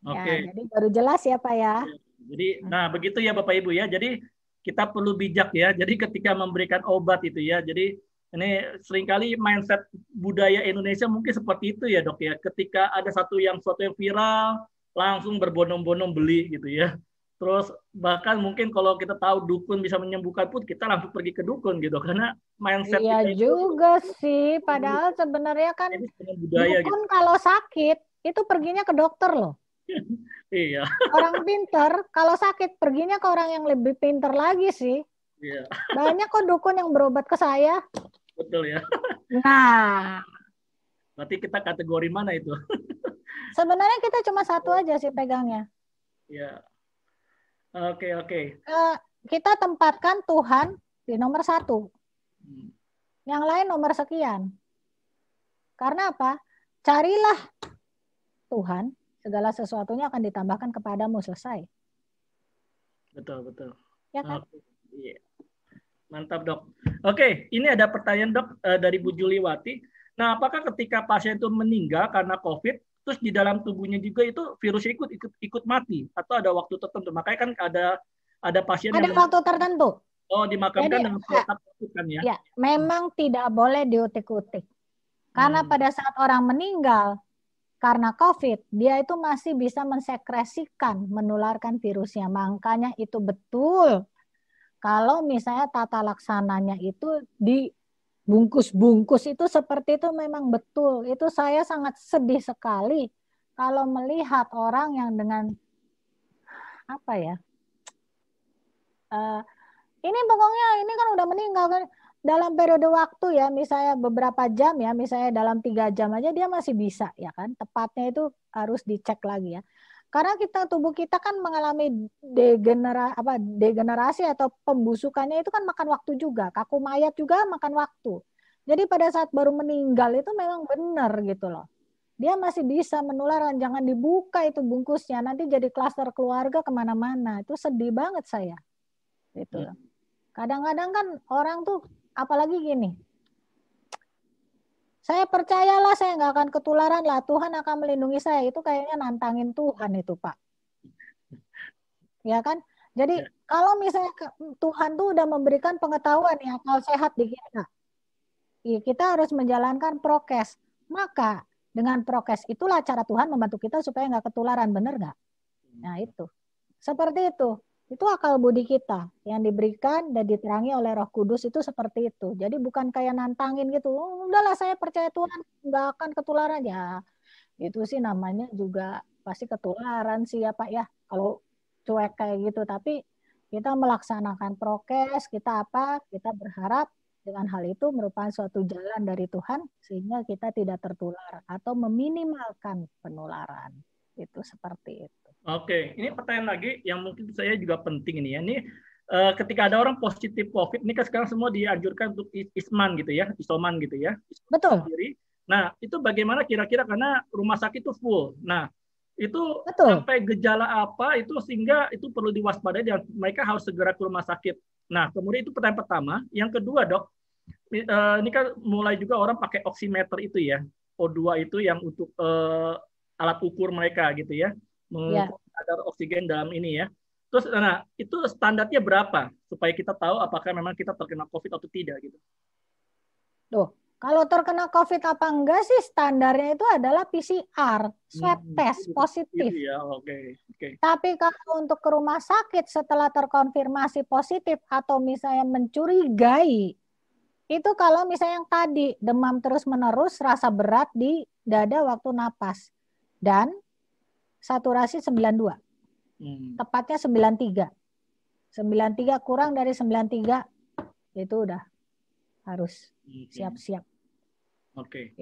Oke. Ya, jadi baru jelas ya Pak ya. Jadi, nah begitu ya Bapak Ibu ya. Jadi kita perlu bijak ya. Jadi ketika memberikan obat itu ya. Jadi ini seringkali mindset budaya Indonesia mungkin seperti itu ya Dok ya. Ketika ada sesuatu yang viral, langsung berbondong-bondong beli gitu ya. Terus bahkan mungkin kalau kita tahu dukun bisa menyembuhkan pun kita langsung pergi ke dukun gitu karena mindset iya kita juga itu, sih padahal sebenarnya kan budaya, dukun gitu. Kalau sakit itu perginya ke dokter loh. Iya. Orang pintar kalau sakit perginya ke orang yang lebih pintar lagi sih. Iya. Banyak kok dukun yang berobat ke saya. Betul ya. Nah, berarti kita kategori mana itu? Sebenarnya kita cuma satu aja sih pegangnya. Iya. Oke. Kita tempatkan Tuhan di nomor 1. Yang lain nomor sekian. Karena apa? Carilah Tuhan, segala sesuatunya akan ditambahkan kepadamu, selesai. Betul. Ya kan? Iya. Mantap Dok. Oke, ini ada pertanyaan Dok dari Bu Juliwati. Nah, apakah ketika pasien itu meninggal karena COVID, terus di dalam tubuhnya juga itu virusnya ikut mati atau ada waktu tertentu? Makanya kan ada pasien ada yang waktu tertentu. Oh, dimakamkan dengan protap kan ya? Ya, memang tidak boleh diutik-utik. Karena pada saat orang meninggal karena COVID, dia itu masih bisa mensekresikan, menularkan virusnya. Makanya itu betul. Kalau misalnya tata laksananya itu dibungkus-bungkus itu seperti itu memang betul. Itu saya sangat sedih sekali kalau melihat orang yang dengan apa ya? Ini pokoknya ini kan udah meninggal kan dalam periode waktu ya, misalnya beberapa jam ya, misalnya dalam 3 jam aja dia masih bisa ya kan. Tepatnya itu harus dicek lagi ya. Karena tubuh kita kan mengalami degenerasi atau pembusukannya itu kan makan waktu juga. Kaku mayat juga makan waktu. Jadi pada saat baru meninggal itu memang benar gitu loh. dia masih bisa menularkan. Jangan dibuka itu bungkusnya, nanti jadi klaster keluarga kemana-mana. Itu sedih banget saya. Gitu. Kadang-kadang kan orang tuh, apalagi gini, saya percayalah saya nggak akan ketularan lah, Tuhan akan melindungi saya. Itu kayaknya nantangin Tuhan itu, Pak. Ya kan? Jadi kalau misalnya Tuhan tuh udah memberikan pengetahuan ya, akal sehat di kita, ya kita harus menjalankan prokes. Maka dengan prokes itulah cara Tuhan membantu kita supaya nggak ketularan, bener nggak? Nah itu, seperti itu. Itu akal budi kita yang diberikan dan diterangi oleh Roh Kudus itu seperti itu. Jadi bukan kayak nantangin gitu. Oh, udahlah saya percaya Tuhan nggak akan ketularan ya. Itu sih namanya juga pasti ketularan sih ya Pak ya. Kalau cuek kayak gitu. Tapi kita melaksanakan prokes, kita berharap dengan hal itu merupakan suatu jalan dari Tuhan sehingga kita tidak tertular atau meminimalkan penularan. Itu seperti itu. Oke, ini pertanyaan lagi yang mungkin saya juga penting ini ya. Ini ketika ada orang positif COVID, ini kan sekarang semua dianjurkan untuk isoman gitu ya, Betul. Sendiri. Nah, itu bagaimana kira-kira karena rumah sakit itu full. Nah, itu Betul. sampai gejala apa itu sehingga itu perlu diwaspadai dan mereka harus segera ke rumah sakit. Nah, kemudian itu pertanyaan pertama. Yang kedua, Dok, ini kan mulai juga orang pakai oximeter itu ya, O2 itu yang untuk alat ukur mereka gitu ya, mengukur kadar oksigen dalam ini ya. Terus, nah itu standarnya berapa supaya kita tahu apakah memang kita terkena COVID atau tidak gitu? Tuh, kalau terkena COVID apa enggak sih standarnya itu adalah PCR, swab test positif. Ya, oke. Tapi kalau untuk ke rumah sakit setelah terkonfirmasi positif atau misalnya mencurigai, itu kalau misalnya yang tadi demam terus-menerus, rasa berat di dada waktu napas, dan saturasi 92. Tepatnya 93. 93 kurang dari 93 itu udah harus siap-siap. Oke.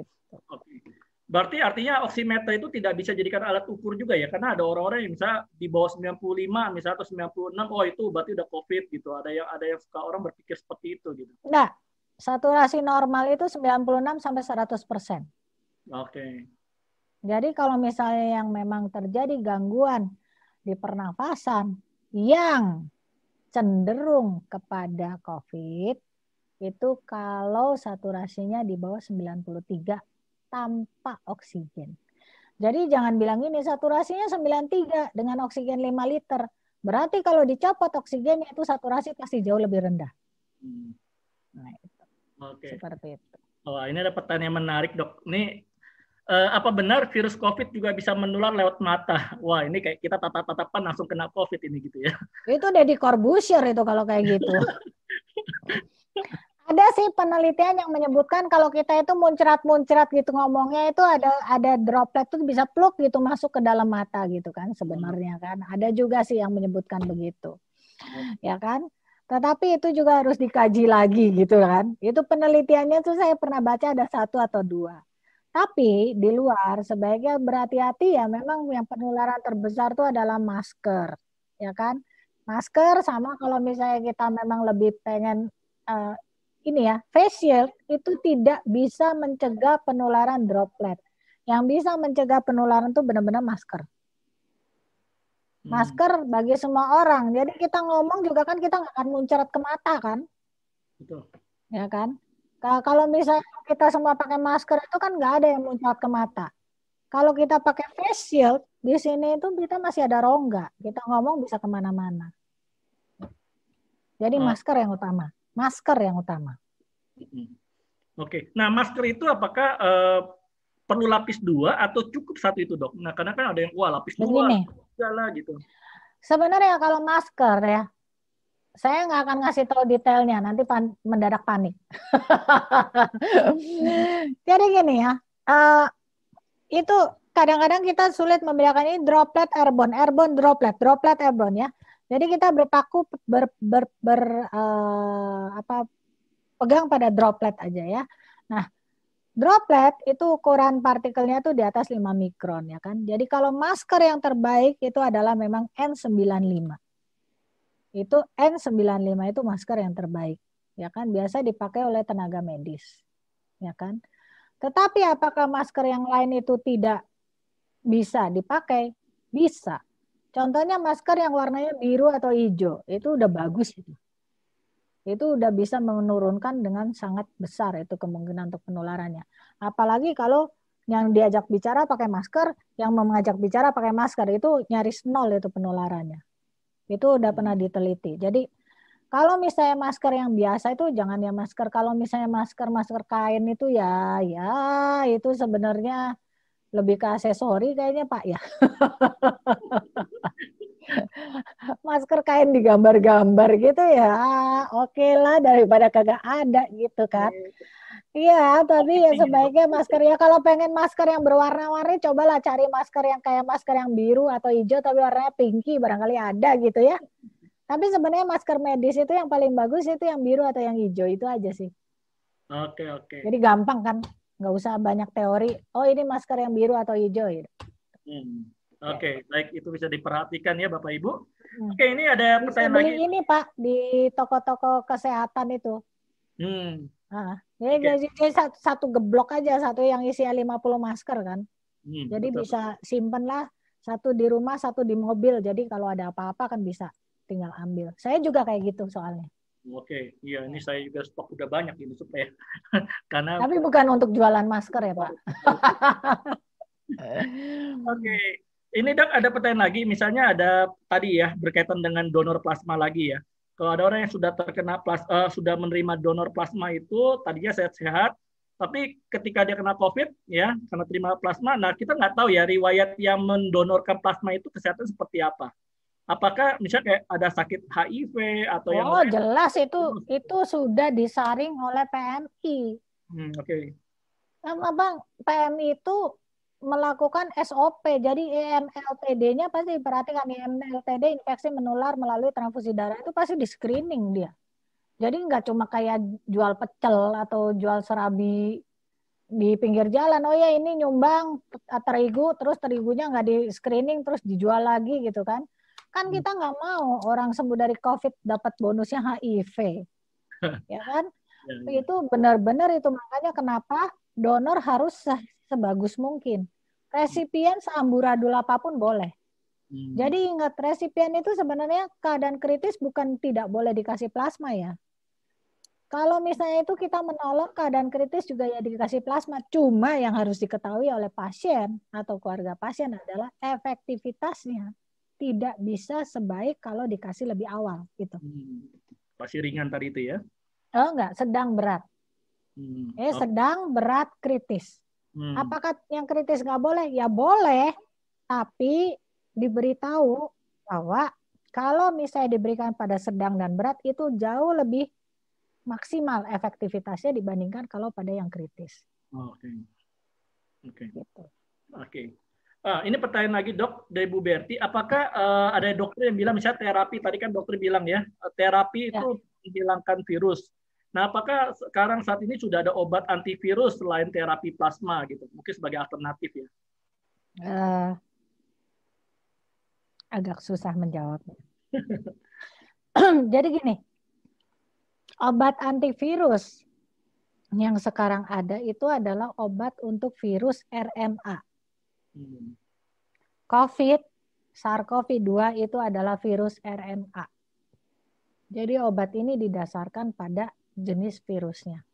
Berarti artinya oximeter itu tidak bisa jadikan alat ukur juga ya, karena ada orang-orang yang bisa di bawah 95 misalnya atau 96, oh itu berarti udah COVID gitu. Ada yang suka orang berpikir seperti itu gitu. Nah, saturasi normal itu 96 sampai 100%. Oke. Jadi kalau misalnya yang memang terjadi gangguan di pernafasan yang cenderung kepada COVID, itu kalau saturasinya di bawah 93 tanpa oksigen. Jadi jangan bilang ini saturasinya 93 dengan oksigen 5 liter. Berarti kalau dicopot oksigennya itu saturasi pasti jauh lebih rendah. Nah, itu. Seperti itu. Oh, ini ada pertanyaan menarik, Dok. Ini apa benar virus COVID juga bisa menular lewat mata? Wah, ini kayak kita tatap-tatapan langsung kena COVID ini gitu ya. Itu Deddy Corbuzier itu kalau kayak gitu. Ada sih penelitian yang menyebutkan kalau kita itu muncrat-muncrat gitu ngomongnya itu ada droplet tuh bisa pluk gitu masuk ke dalam mata gitu kan sebenarnya kan. Ada juga sih yang menyebutkan begitu. Ya kan? Tetapi itu juga harus dikaji lagi gitu kan. Itu penelitiannya tuh saya pernah baca ada 1 atau 2. Tapi di luar sebaiknya berhati-hati ya, memang yang penularan terbesar itu adalah masker, ya kan? Masker sama kalau misalnya kita memang lebih pengen ini ya, face shield itu tidak bisa mencegah penularan droplet. Yang bisa mencegah penularan itu benar-benar masker. Masker bagi semua orang. Jadi kita ngomong juga kan kita nggak akan muncrat ke mata kan? Betul. Ya kan? Kalau misalnya kita semua pakai masker itu kan nggak ada yang muncrat ke mata. Kalau kita pakai face shield, di sini itu kita masih ada rongga. Kita ngomong bisa kemana-mana. Jadi masker yang utama. Masker yang utama. Oke. Nah, masker itu apakah perlu lapis 2 atau cukup 1 itu, Dok? Nah, karena kan ada yang lapis 2 segala gitu. Sebenarnya kalau masker ya, saya nggak akan ngasih tahu detailnya, nanti mendadak panik. Jadi gini ya, itu kadang-kadang kita sulit membedakan ini droplet airborne, droplet airborne ya. Jadi kita berpaku pegang pada droplet aja ya. Nah, droplet itu ukuran partikelnya tuh di atas 5 mikron ya kan. Jadi kalau masker yang terbaik itu adalah memang N95. Itu N95 itu masker yang terbaik, ya kan, biasa dipakai oleh tenaga medis, ya kan. Tetapi apakah masker yang lain itu tidak bisa dipakai? Bisa. Contohnya masker yang warnanya biru atau hijau, itu udah bagus itu. Itu udah bisa menurunkan dengan sangat besar itu kemungkinan untuk penularannya. Apalagi kalau yang diajak bicara pakai masker, yang mengajak bicara pakai masker, itu nyaris nol itu penularannya. Itu udah pernah diteliti. Jadi kalau misalnya masker yang biasa itu jangan ya masker. Kalau misalnya masker kain itu ya itu sebenarnya lebih ke aksesori kayaknya Pak ya. Masker kain digambar-gambar gitu ya, oke lah daripada kagak ada gitu kan. Iya, tapi ya sebaiknya masker ya kalau pengen masker yang berwarna-warni cobalah cari masker yang kayak masker yang biru atau hijau tapi warnanya pinky barangkali ada gitu ya. Tapi sebenarnya masker medis itu yang paling bagus itu yang biru atau yang hijau itu aja sih. Oke, oke. Jadi gampang kan, nggak usah banyak teori. Oh ini masker yang biru atau hijau gitu. Oke, baik itu bisa diperhatikan ya Bapak Ibu. Oke, ini ada bisa pertanyaan beli lagi. ini Pak di toko-toko kesehatan itu. Jadi satu geblok aja, satu yang isinya 50 masker kan. Jadi betul. Bisa simpen lah, satu di rumah, satu di mobil. Jadi kalau ada apa-apa kan bisa tinggal ambil. Saya juga kayak gitu soalnya. Oke, iya ini saya juga stok udah banyak ini supaya karena. Tapi bukan untuk jualan masker ya Pak. Oke, ini Dok ada pertanyaan lagi. Misalnya ada tadi ya berkaitan dengan donor plasma lagi ya. Kalau ada orang yang sudah terkena sudah menerima donor plasma itu tadinya sehat-sehat, tapi ketika dia kena COVID ya karena terima plasma, nah kita nggak tahu ya riwayat yang mendonorkan plasma itu kesehatan seperti apa. Apakah misalnya kayak ada sakit HIV atau yang lain? Jelas itu sudah disaring oleh PMI. Oke. Bang, PMI itu melakukan SOP. Jadi IMLTD-nya pasti diperhatikan. IMLTD infeksi menular melalui transfusi darah itu pasti di screening dia. Jadi nggak cuma kayak jual pecel atau jual serabi di pinggir jalan. Oh ya ini nyumbang terigu, terus terigunya nggak di screening terus dijual lagi gitu kan. Kan kita nggak mau orang sembuh dari COVID dapat bonusnya HIV. Ya kan? Itu benar-benar itu makanya kenapa donor harus sebagus mungkin. Resipien seamburadul apapun boleh. Jadi ingat resipien itu sebenarnya keadaan kritis bukan tidak boleh dikasih plasma ya. Kalau misalnya itu kita menolong keadaan kritis juga ya dikasih plasma. Cuma yang harus diketahui oleh pasien atau keluarga pasien adalah efektivitasnya tidak bisa sebaik kalau dikasih lebih awal gitu. Pasti ringan tadi itu ya? Oh enggak, sedang berat. Sedang berat kritis. Apakah yang kritis nggak boleh? Ya boleh, tapi diberitahu bahwa kalau misalnya diberikan pada sedang dan berat itu jauh lebih maksimal efektivitasnya dibandingkan kalau pada yang kritis. Oke. Ini pertanyaan lagi Dok dari Bu Berti. Apakah ada dokter yang bilang misalnya terapi tadi kan dokter bilang ya terapi itu menghilangkan virus. Nah, apakah sekarang saat ini sudah ada obat antivirus selain terapi plasma gitu? Mungkin sebagai alternatif ya? Agak susah menjawabnya. Jadi gini, obat antivirus yang sekarang ada itu adalah obat untuk virus RNA. COVID, SARS-CoV-2 itu adalah virus RNA. Jadi obat ini didasarkan pada jenis virusnya.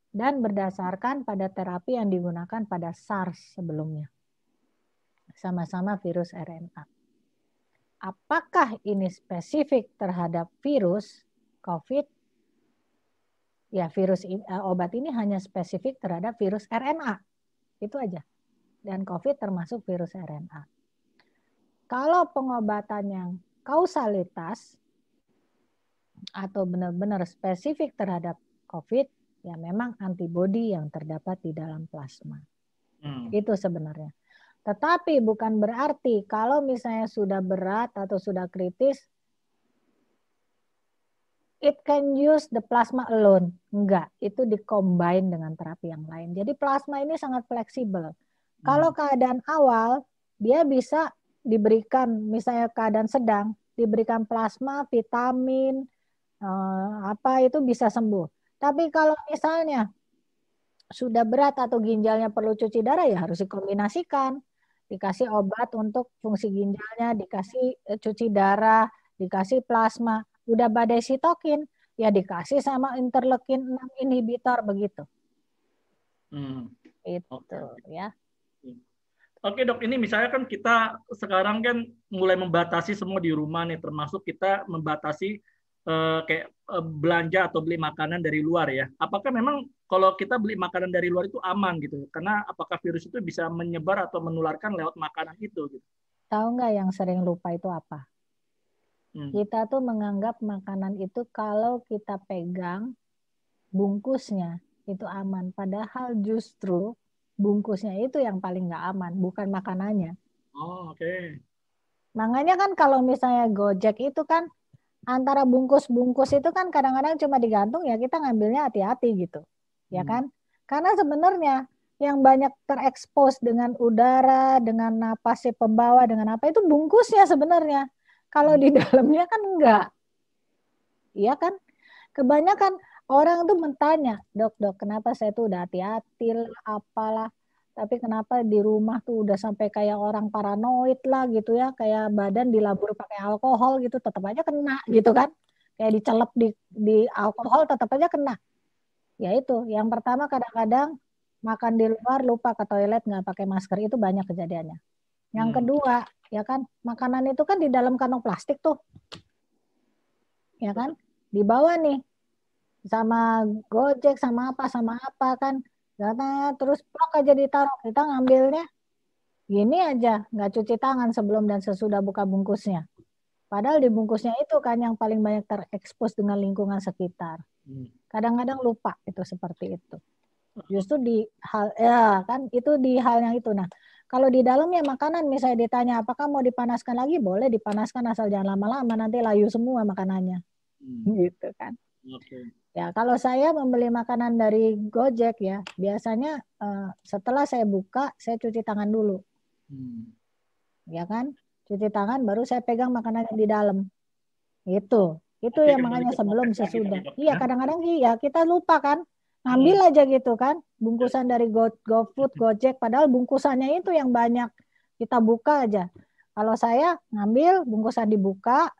Dan berdasarkan pada terapi yang digunakan pada SARS sebelumnya. Sama-sama virus RNA. Apakah ini spesifik terhadap virus COVID? Ya, obat ini hanya spesifik terhadap virus RNA. Itu aja. Dan COVID termasuk virus RNA. Kalau pengobatan yang kausalitas atau benar-benar spesifik terhadap COVID, ya memang antibodi yang terdapat di dalam plasma. Itu sebenarnya. Tetapi bukan berarti kalau misalnya sudah berat atau sudah kritis, it can use the plasma alone. Enggak, itu di-combine dengan terapi yang lain. Jadi plasma ini sangat fleksibel. Kalau keadaan awal, dia bisa diberikan, misalnya keadaan sedang, diberikan plasma, vitamin, itu bisa sembuh. Tapi kalau misalnya sudah berat atau ginjalnya perlu cuci darah ya harus dikombinasikan. Dikasih obat untuk fungsi ginjalnya, dikasih cuci darah, dikasih plasma. Udah badai sitokin, ya dikasih sama interleukin 6 inhibitor begitu. Itu ya. Oke dok, ini misalnya kan kita sekarang kan mulai membatasi semua di rumah nih, termasuk kita membatasi kayak belanja atau beli makanan dari luar ya. Apakah memang kalau kita beli makanan dari luar itu aman gitu? Karena apakah virus itu bisa menyebar atau menularkan lewat makanan itu? Gitu? Tahu nggak yang sering lupa itu apa? Kita tuh menganggap makanan itu kalau kita pegang bungkusnya itu aman. Padahal justru bungkusnya itu yang paling nggak aman, bukan makanannya. Oh, oke. Makanya kan kalau misalnya Gojek itu kan antara bungkus-bungkus itu kan kadang-kadang cuma digantung ya kita ngambilnya hati-hati gitu. Ya kan? Karena sebenarnya yang banyak terekspos dengan udara, dengan napas si pembawa, dengan apa itu bungkusnya sebenarnya. Kalau di dalamnya kan enggak. Iya kan? Kebanyakan orang tuh bertanya, dok, kenapa saya tuh udah hati-hati lah, apalah. Tapi kenapa di rumah tuh udah sampai kayak orang paranoid lah gitu ya. Kayak badan dilabur pakai alkohol gitu, tetap aja kena gitu kan. Kayak dicelep di alkohol tetap aja kena. Ya itu, yang pertama kadang-kadang makan di luar lupa ke toilet nggak pakai masker, itu banyak kejadiannya. Yang kedua, ya kan, makanan itu kan di dalam kantong plastik tuh. Ya kan? Dibawa nih sama Gojek sama apa kan, terus plok aja ditaruh, kita ngambilnya gini aja, nggak cuci tangan sebelum dan sesudah buka bungkusnya, padahal di bungkusnya itu kan yang paling banyak terekspos dengan lingkungan sekitar. Kadang-kadang lupa itu seperti itu, justru di hal ya kan itu di hal yang itu. Nah kalau di dalamnya makanan misalnya ditanya apakah mau dipanaskan lagi, boleh dipanaskan asal jangan lama-lama, nanti layu semua makanannya. Gitu kan. Okay. Ya, kalau saya membeli makanan dari Gojek ya, biasanya setelah saya buka, saya cuci tangan dulu. Ya kan? Cuci tangan, baru saya pegang makanan yang di dalam. Itu yang makanya sebelum sesudah. Iya, kadang-kadang ya kita lupa kan. Ngambil aja gitu kan, bungkusan dari GoFood, Gojek, padahal bungkusannya itu yang banyak. Kita buka aja. Kalau saya ngambil, bungkusan dibuka,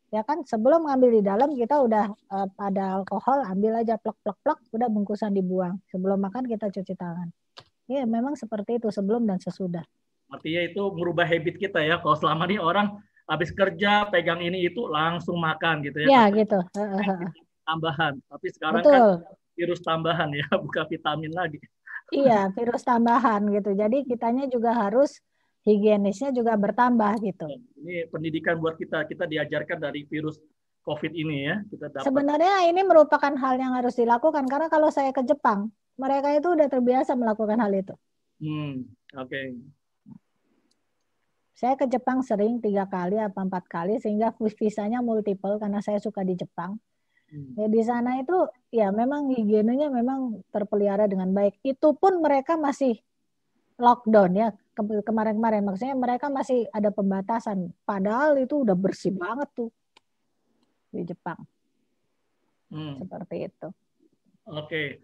ya kan, sebelum ngambil di dalam kita udah ada alkohol, ambil aja plek, udah bungkusan dibuang. Sebelum makan kita cuci tangan. Ya memang seperti itu sebelum dan sesudah. Artinya itu merubah habit kita ya. Kalau selama ini orang habis kerja pegang ini itu langsung makan gitu ya. Ya gitu. Tambahan. Tapi sekarang betul. Kan virus tambahan ya, bukan vitamin lagi. Iya, virus tambahan gitu. Jadi kitanya juga harus higienisnya juga bertambah gitu. Ini pendidikan buat kita diajarkan dari virus COVID ini ya. Kita dapat. Sebenarnya ini merupakan hal yang harus dilakukan karena kalau saya ke Jepang, mereka itu udah terbiasa melakukan hal itu. Oke. Saya ke Jepang sering 3 kali atau 4 kali sehingga visanya multiple karena saya suka di Jepang. Ya, di sana itu ya memang higienenya memang terpelihara dengan baik. Itu pun mereka masih lockdown ya kemarin-kemarin, maksudnya mereka masih ada pembatasan, padahal itu udah bersih banget tuh di Jepang. Seperti itu. Oke.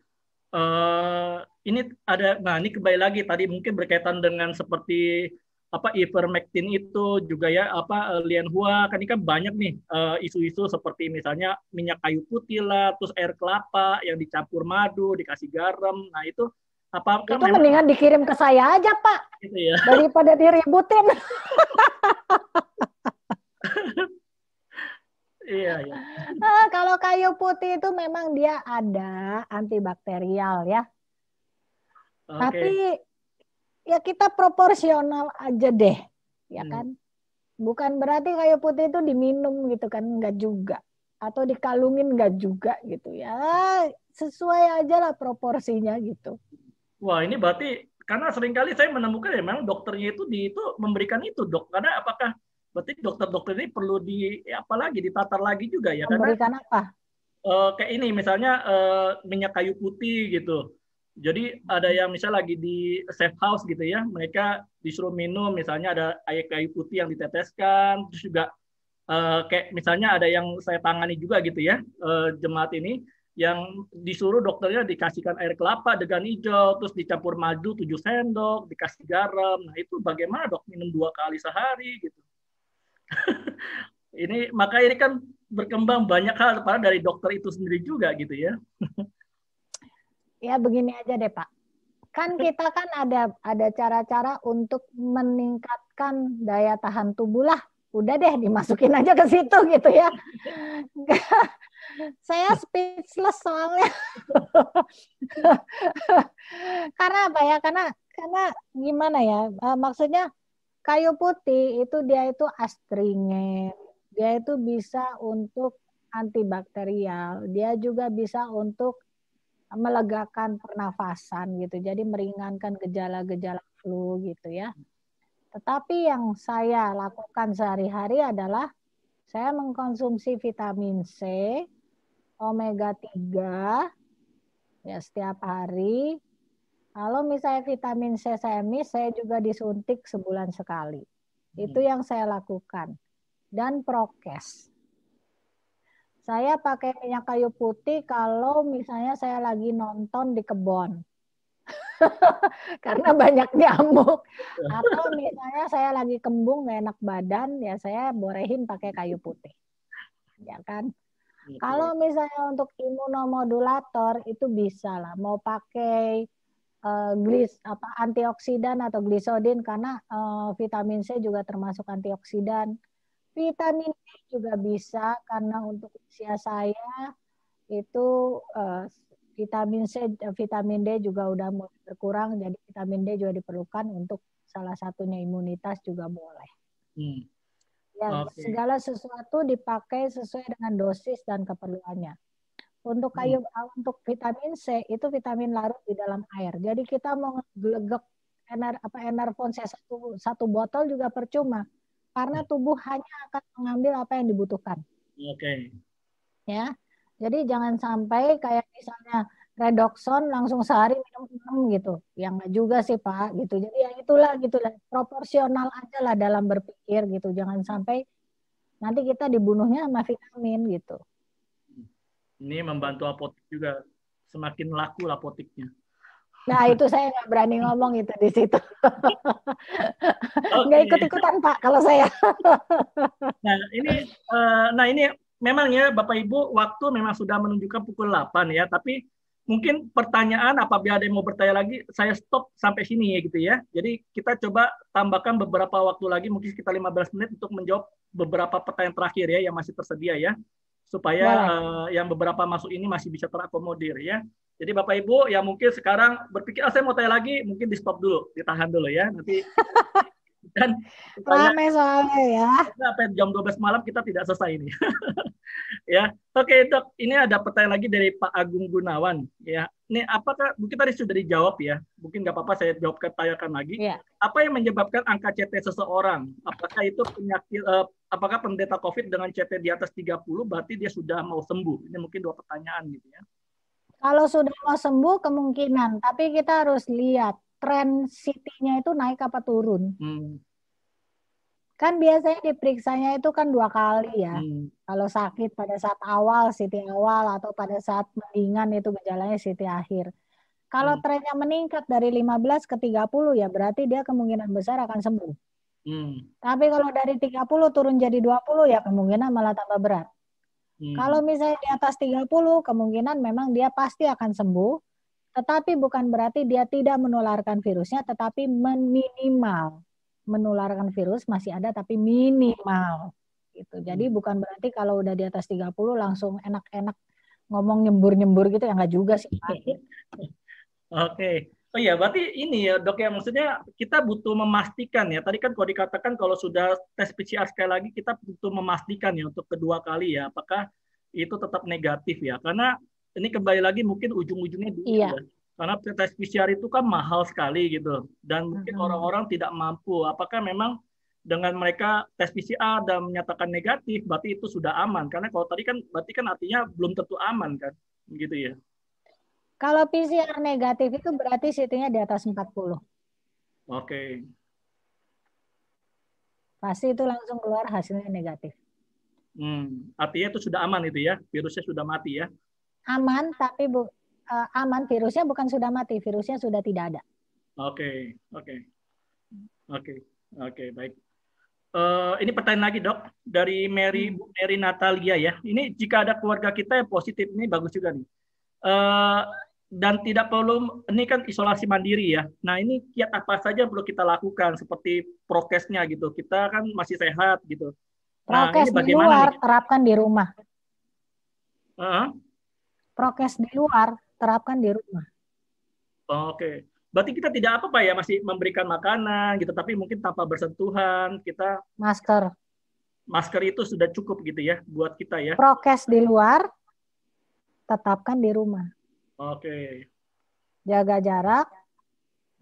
Ini ada, nah ini kembali lagi tadi mungkin berkaitan dengan seperti ivermectin itu juga ya, Lianhua, kan ini kan banyak nih isu-isu seperti misalnya minyak kayu putih lah, terus air kelapa yang dicampur madu, dikasih garam. Nah itu apakah itu mendingan dikirim ke saya aja Pak, gitu ya? Daripada diributin. Iya. Kalau kayu putih itu memang dia ada antibakterial ya. Tapi ya kita proporsional aja deh, ya kan? Bukan berarti kayu putih itu diminum gitu kan, enggak juga. Atau dikalungin enggak juga gitu ya. Sesuai aja lah proporsinya gitu. Wah, ini berarti karena seringkali saya menemukan ya memang dokternya itu memberikan itu, Dok. Karena apakah berarti dokter-dokter ini perlu ditatar lagi juga ya? Memberikan apa? Kayak ini misalnya minyak kayu putih gitu. Jadi ada yang misalnya lagi di safe house gitu ya, mereka disuruh minum misalnya ada air kayu putih yang diteteskan, terus juga kayak misalnya ada yang saya tangani juga gitu ya, jemaat ini yang disuruh dokternya dikasihkan air kelapa degan hijau, terus dicampur madu 7 sendok, dikasih garam. Nah itu bagaimana dok minum 2 kali sehari gitu. Maka ini kan berkembang banyak hal dari dokter itu sendiri juga gitu ya. Ya begini aja deh Pak. Kan kita kan ada cara-cara untuk meningkatkan daya tahan tubuh lah. Udah deh dimasukin aja ke situ gitu ya. Saya speechless soalnya. Karena apa ya? Karena gimana ya? Maksudnya kayu putih itu dia itu astringen. Dia itu bisa untuk antibakterial. Dia juga bisa untuk melegakan pernafasan gitu. Jadi meringankan gejala-gejala flu gitu ya. Tetapi yang saya lakukan sehari-hari adalah saya mengkonsumsi vitamin C, omega 3 ya setiap hari. Kalau misalnya vitamin C saya miss, saya juga disuntik sebulan sekali. Itu yang saya lakukan. Dan prokes. Saya pakai minyak kayu putih kalau misalnya saya lagi nonton di kebun. Karena banyak nyamuk. Atau misalnya saya lagi kembung gak enak badan, ya saya borehin pakai kayu putih. Ya kan? Kalau misalnya untuk imunomodulator itu bisa lah. Mau pakai antioksidan atau glisedin karena vitamin C juga termasuk antioksidan. Vitamin D juga bisa karena untuk usia saya itu vitamin C, vitamin D juga udah mulai berkurang, jadi vitamin D juga diperlukan untuk salah satunya imunitas juga boleh. Ya, segala sesuatu dipakai sesuai dengan dosis dan keperluannya. Untuk untuk vitamin C itu vitamin larut di dalam air. Jadi kita mau ngelegek Enervon C satu botol juga percuma. Karena tubuh hanya akan mengambil apa yang dibutuhkan. Ya, jadi jangan sampai kayak misalnya Redoxon langsung sehari minum 6 gitu. Ya nggak juga sih Pak gitu. Jadi ya itulah proporsional aja lah dalam berpikir gitu. Jangan sampai nanti kita dibunuhnya sama vitamin gitu. Ini membantu apotek juga, semakin laku apoteknya. Nah itu saya nggak berani ngomong itu di situ. Nggak ikut-ikutan Pak kalau saya. Nah ini memang ya Bapak Ibu, waktu memang sudah menunjukkan pukul 8 ya, tapi mungkin pertanyaan apabila ada yang mau bertanya lagi, saya stop sampai sini ya gitu ya. Jadi kita coba tambahkan beberapa waktu lagi, mungkin sekitar 15 menit untuk menjawab beberapa pertanyaan terakhir ya yang masih tersedia ya, supaya yang beberapa masuk ini masih bisa terakomodir ya. Jadi Bapak Ibu yang mungkin sekarang berpikir, saya mau tanya lagi, mungkin di stop dulu, ditahan dulu ya. Nanti kan ramai soalnya ya. Sampai jam 12 malam kita tidak selesai ini. Ya, oke Dok, ini ada pertanyaan lagi dari Pak Agung Gunawan. Ya, ini apakah mungkin tadi sudah dijawab ya? Mungkin nggak apa-apa saya tanyakan lagi. Ya. Apa yang menyebabkan angka CT seseorang? Apakah itu penyakit? Apakah penderita COVID dengan CT di atas 30 berarti dia sudah mau sembuh? Ini mungkin 2 pertanyaan gitu ya. Kalau sudah mau sembuh kemungkinan, tapi kita harus lihat tren CT-nya itu naik apa turun. Kan biasanya diperiksanya itu kan 2 kali ya. Kalau sakit pada saat awal, CT awal, atau pada saat mendingan itu gejalanya CT akhir. Kalau trennya meningkat dari 15 ke 30 ya berarti dia kemungkinan besar akan sembuh. Tapi kalau dari 30 turun jadi 20 ya kemungkinan malah tambah berat. Kalau misalnya di atas 30 kemungkinan memang dia pasti akan sembuh. Tetapi bukan berarti dia tidak menularkan virusnya, tetapi minimal. Menularkan virus masih ada tapi minimal gitu. Jadi bukan berarti kalau udah di atas 30 langsung enak-enak ngomong nyembur-nyembur gitu ya nggak juga sih Pak. Oke. Oh iya, berarti ini ya Dok ya, maksudnya kita butuh memastikan ya. Tadi kan kalau dikatakan kalau sudah tes PCR sekali lagi kita butuh memastikan ya untuk kedua kali ya, apakah itu tetap negatif ya. Karena ini kembali lagi mungkin ujung-ujungnya duit ya. Karena tes PCR itu kan mahal sekali gitu. Dan mungkin orang-orang tidak mampu. Apakah memang dengan mereka tes PCR dan menyatakan negatif, berarti itu sudah aman. Karena kalau tadi kan berarti kan artinya belum tentu aman kan. Gitu ya. Kalau PCR negatif itu berarti CT-nya di atas 40. Oke. Pasti itu langsung keluar hasilnya negatif. Artinya itu sudah aman itu ya, virusnya sudah mati ya. aman, tapi aman, virusnya bukan sudah mati, virusnya sudah tidak ada. Oke, baik. Ini pertanyaan lagi, Dok, dari Mary Natalia ya. Ini jika ada keluarga kita yang positif, ini bagus juga nih. Dan tidak perlu, ini kan isolasi mandiri ya. Nah, ini kiat apa saja yang perlu kita lakukan seperti prokesnya gitu. Kita kan masih sehat gitu. Nah, Prokes ini di bagaimana luar nih? terapkan di rumah. Prokes di luar terapkan di rumah. Oke. Berarti kita tidak apa-apa ya, masih memberikan makanan gitu, tapi mungkin tanpa bersentuhan, kita masker itu sudah cukup gitu ya buat kita ya. Prokes di luar, tetapkan di rumah. Oke. Jaga jarak,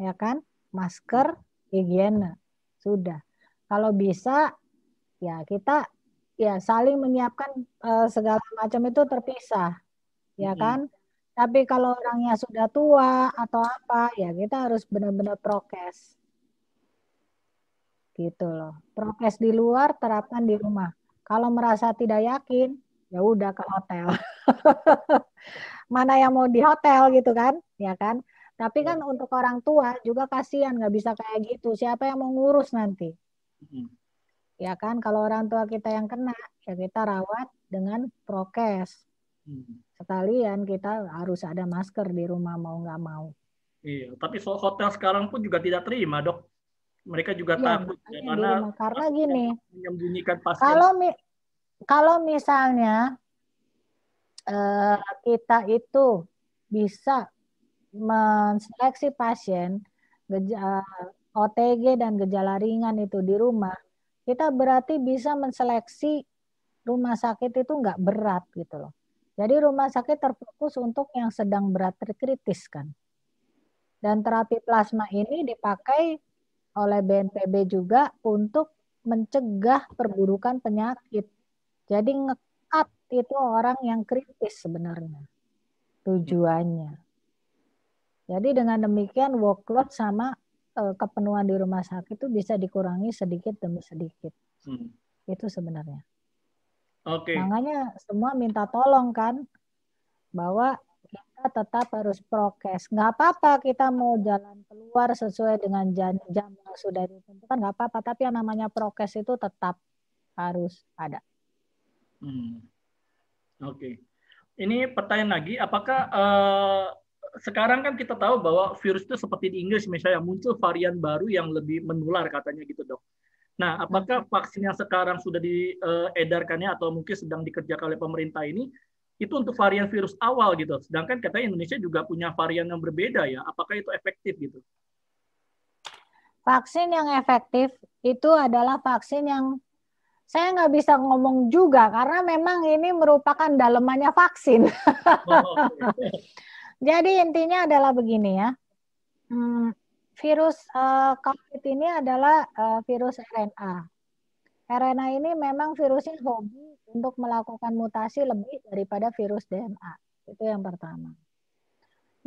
ya kan? Masker, higiene, sudah. Kalau bisa, ya kita ya saling menyiapkan segala macam itu terpisah, ya kan? Tapi kalau orangnya sudah tua atau apa, ya kita harus benar-benar prokes. Gitu loh. Prokes di luar, terapkan di rumah. Kalau merasa tidak yakin, ya udah ke hotel. Mana yang mau di hotel gitu kan, ya kan? Tapi kan untuk orang tua juga kasihan, nggak bisa kayak gitu. Siapa yang mau ngurus nanti? Ya kan, kalau orang tua kita yang kena, ya kita rawat dengan prokes. Sekalian kita harus ada masker di rumah mau nggak mau. Iya, tapi hotel sekarang pun juga tidak terima, Dok. Mereka juga takut karena gini, menyembunyikan pasien. Kalau misalnya kita itu bisa menseleksi pasien OTG dan gejala ringan itu di rumah, kita berarti bisa menseleksi rumah sakit itu nggak berat gitu loh. Jadi rumah sakit terfokus untuk yang sedang berat kritis kan. Dan terapi plasma ini dipakai oleh BNPB juga untuk mencegah perburukan penyakit. Jadi nge-cut itu orang yang kritis sebenarnya tujuannya. Jadi dengan demikian workload sama kepenuhan di rumah sakit itu bisa dikurangi sedikit demi sedikit. Itu sebenarnya. Makanya semua minta tolong kan, bahwa kita tetap harus prokes. Nggak apa-apa kita mau jalan keluar sesuai dengan jam yang sudah ditentukan, nggak apa-apa. Tapi yang namanya prokes itu tetap harus ada. Oke. Ini pertanyaan lagi, apakah sekarang kan kita tahu bahwa virus itu seperti di Inggris misalnya muncul varian baru yang lebih menular katanya gitu, Dok. Nah, apakah vaksin yang sekarang sudah diedarkannya atau mungkin sedang dikerjakan oleh pemerintah ini itu untuk varian virus awal gitu? Sedangkan katanya Indonesia juga punya varian yang berbeda ya. Apakah itu efektif gitu? Vaksin yang efektif itu adalah vaksin yang saya nggak bisa ngomong juga karena memang ini merupakan dalemannya vaksin. Jadi intinya adalah begini ya. Virus COVID ini adalah virus RNA. RNA ini memang virusnya hobi untuk melakukan mutasi lebih daripada virus DNA. Itu yang pertama.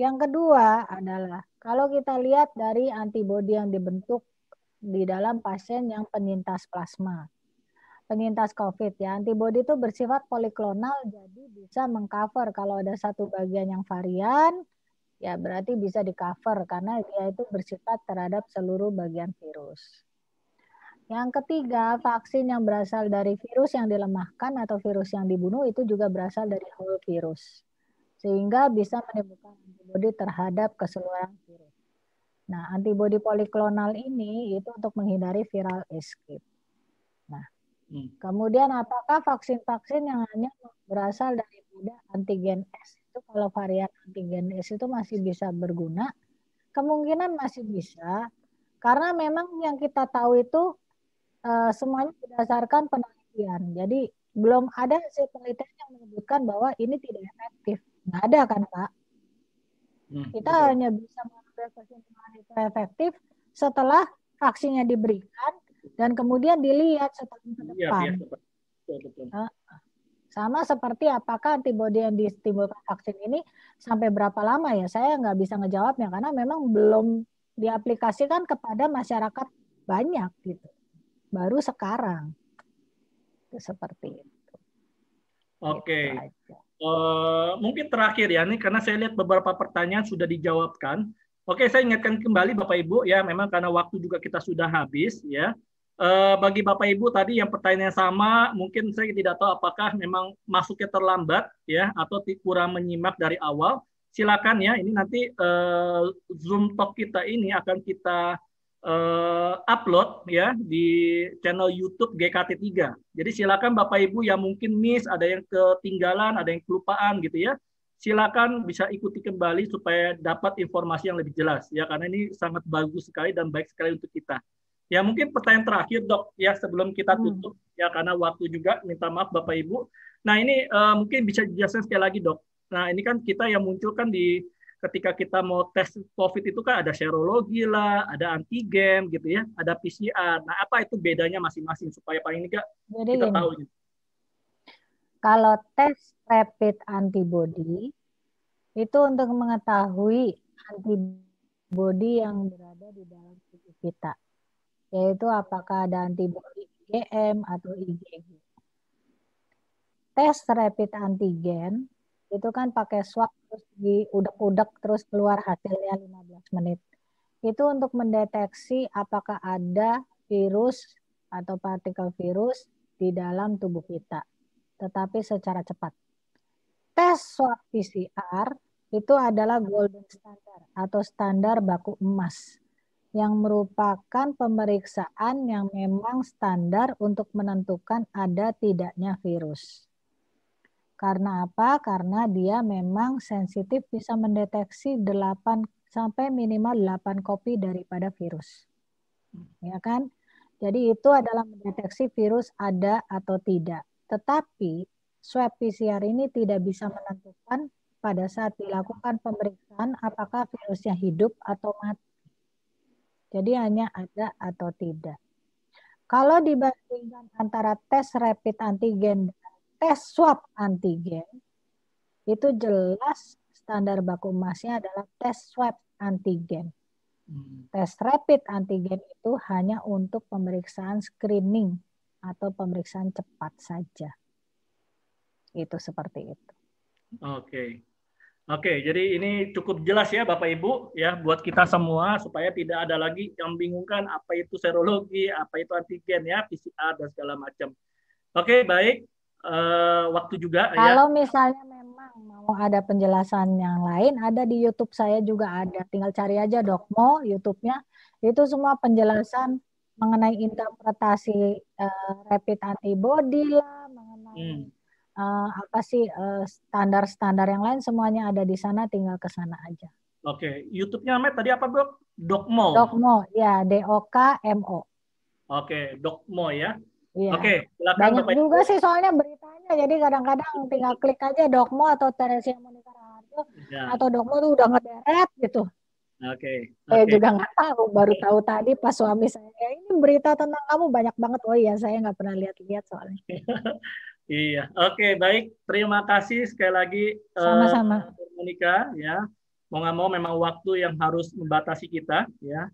Yang kedua adalah kalau kita lihat dari antibodi yang dibentuk di dalam pasien yang penyintas plasma. Penyintas COVID ya, antibodi itu bersifat poliklonal, jadi bisa mengcover kalau ada satu bagian yang varian, ya berarti bisa di-cover karena dia itu bersifat terhadap seluruh bagian virus. Yang ketiga, vaksin yang berasal dari virus yang dilemahkan atau virus yang dibunuh itu juga berasal dari whole virus. Sehingga bisa menimbulkan antibodi terhadap keseluruhan virus. Nah, antibodi poliklonal ini itu untuk menghindari viral escape. Nah, kemudian apakah vaksin-vaksin yang hanya berasal dari antigen S itu kalau varian antigen S itu masih bisa berguna? Kemungkinan masih bisa, karena memang yang kita tahu itu semuanya berdasarkan penelitian. Jadi belum ada hasil penelitian yang menyebutkan bahwa ini tidak efektif. Nggak ada kan Pak? Kita hanya bisa mengambil kesimpulan itu efektif setelah vaksinnya diberikan dan kemudian dilihat setahun ke depan. Sama seperti apakah antibodi yang ditimbulkan vaksin ini sampai berapa lama ya? Saya nggak bisa ngejawabnya karena memang belum diaplikasikan kepada masyarakat banyak gitu. Baru sekarang. Itu seperti itu. Oke. Mungkin terakhir ya, nih karena saya lihat beberapa pertanyaan sudah dijawabkan. Oke, saya ingatkan kembali Bapak Ibu ya, memang karena waktu juga kita sudah habis ya. Bagi Bapak Ibu tadi yang pertanyaan sama, mungkin saya tidak tahu apakah memang masuknya terlambat ya atau kurang menyimak dari awal. Silakan ya, ini nanti Zoom Talk kita ini akan kita upload ya di channel YouTube GKT3. Jadi silakan Bapak Ibu yang mungkin miss, ada yang ketinggalan, ada yang kelupaan gitu ya. Silakan bisa ikuti kembali supaya dapat informasi yang lebih jelas ya, karena ini sangat bagus sekali dan baik sekali untuk kita. Ya mungkin pertanyaan terakhir Dok ya sebelum kita tutup ya, karena waktu juga, minta maaf Bapak Ibu. Nah ini mungkin bisa dijelaskan sekali lagi Dok. Nah ini kan kita yang muncul kan di ketika kita mau tes COVID itu kan ada serologi lah, ada antigen gitu ya, ada PCR. Nah apa itu bedanya masing-masing supaya paling enggak kita tahu. Kalau tes rapid antibody itu untuk mengetahui antibody yang berada di dalam tubuh kita, yaitu apakah ada antibody IgM atau IgG. Tes rapid antigen itu kan pakai swab terus diudek-udek terus keluar hasilnya 15 menit. Itu untuk mendeteksi apakah ada virus atau partikel virus di dalam tubuh kita, tetapi secara cepat. Tes swab PCR itu adalah golden standard atau standar baku emas, yang merupakan pemeriksaan yang memang standar untuk menentukan ada tidaknya virus. Karena apa? Karena dia memang sensitif, bisa mendeteksi 8 sampai minimal 8 kopi daripada virus. Ya kan? Jadi itu adalah mendeteksi virus ada atau tidak. Tetapi swab PCR ini tidak bisa menentukan pada saat dilakukan pemeriksaan apakah virusnya hidup atau mati. Jadi hanya ada atau tidak. Kalau dibandingkan antara tes rapid antigen dan tes swab antigen, itu jelas standar baku emasnya adalah tes swab antigen. Tes rapid antigen itu hanya untuk pemeriksaan screening atau pemeriksaan cepat saja. Itu seperti itu. Oke, jadi ini cukup jelas ya Bapak Ibu ya buat kita semua supaya tidak ada lagi yang bingungkan apa itu serologi, apa itu antigen ya, PCR dan segala macam. Oke, baik. Waktu juga kalau misalnya memang mau ada penjelasan yang lain, ada di YouTube saya juga ada, tinggal cari aja Dokmo YouTube-nya, itu semua penjelasan mengenai interpretasi rapid antibody lah, mengenai apa sih standar-standar yang lain, semuanya ada di sana, tinggal ke sana aja. Oke, YouTube-nya namanya tadi apa Bro? Dokmo. Dokmo ya, DOKMO. Oke, Dokmo ya. Iya. Oke, silakan banyak Bapak juga sih soalnya beritanya, jadi kadang-kadang tinggal klik aja Dokmo atau Teresia Monika Raharjo atau Dokmo tuh udah ngederet gitu. Oke. Saya juga nggak tahu, baru tahu tadi pas suami saya, ini berita tentang kamu banyak banget. Oh iya, saya nggak pernah lihat-lihat soalnya. Iya, oke, baik. Terima kasih sekali lagi sama-sama Monika ya. Mau nggak mau memang waktu yang harus membatasi kita ya.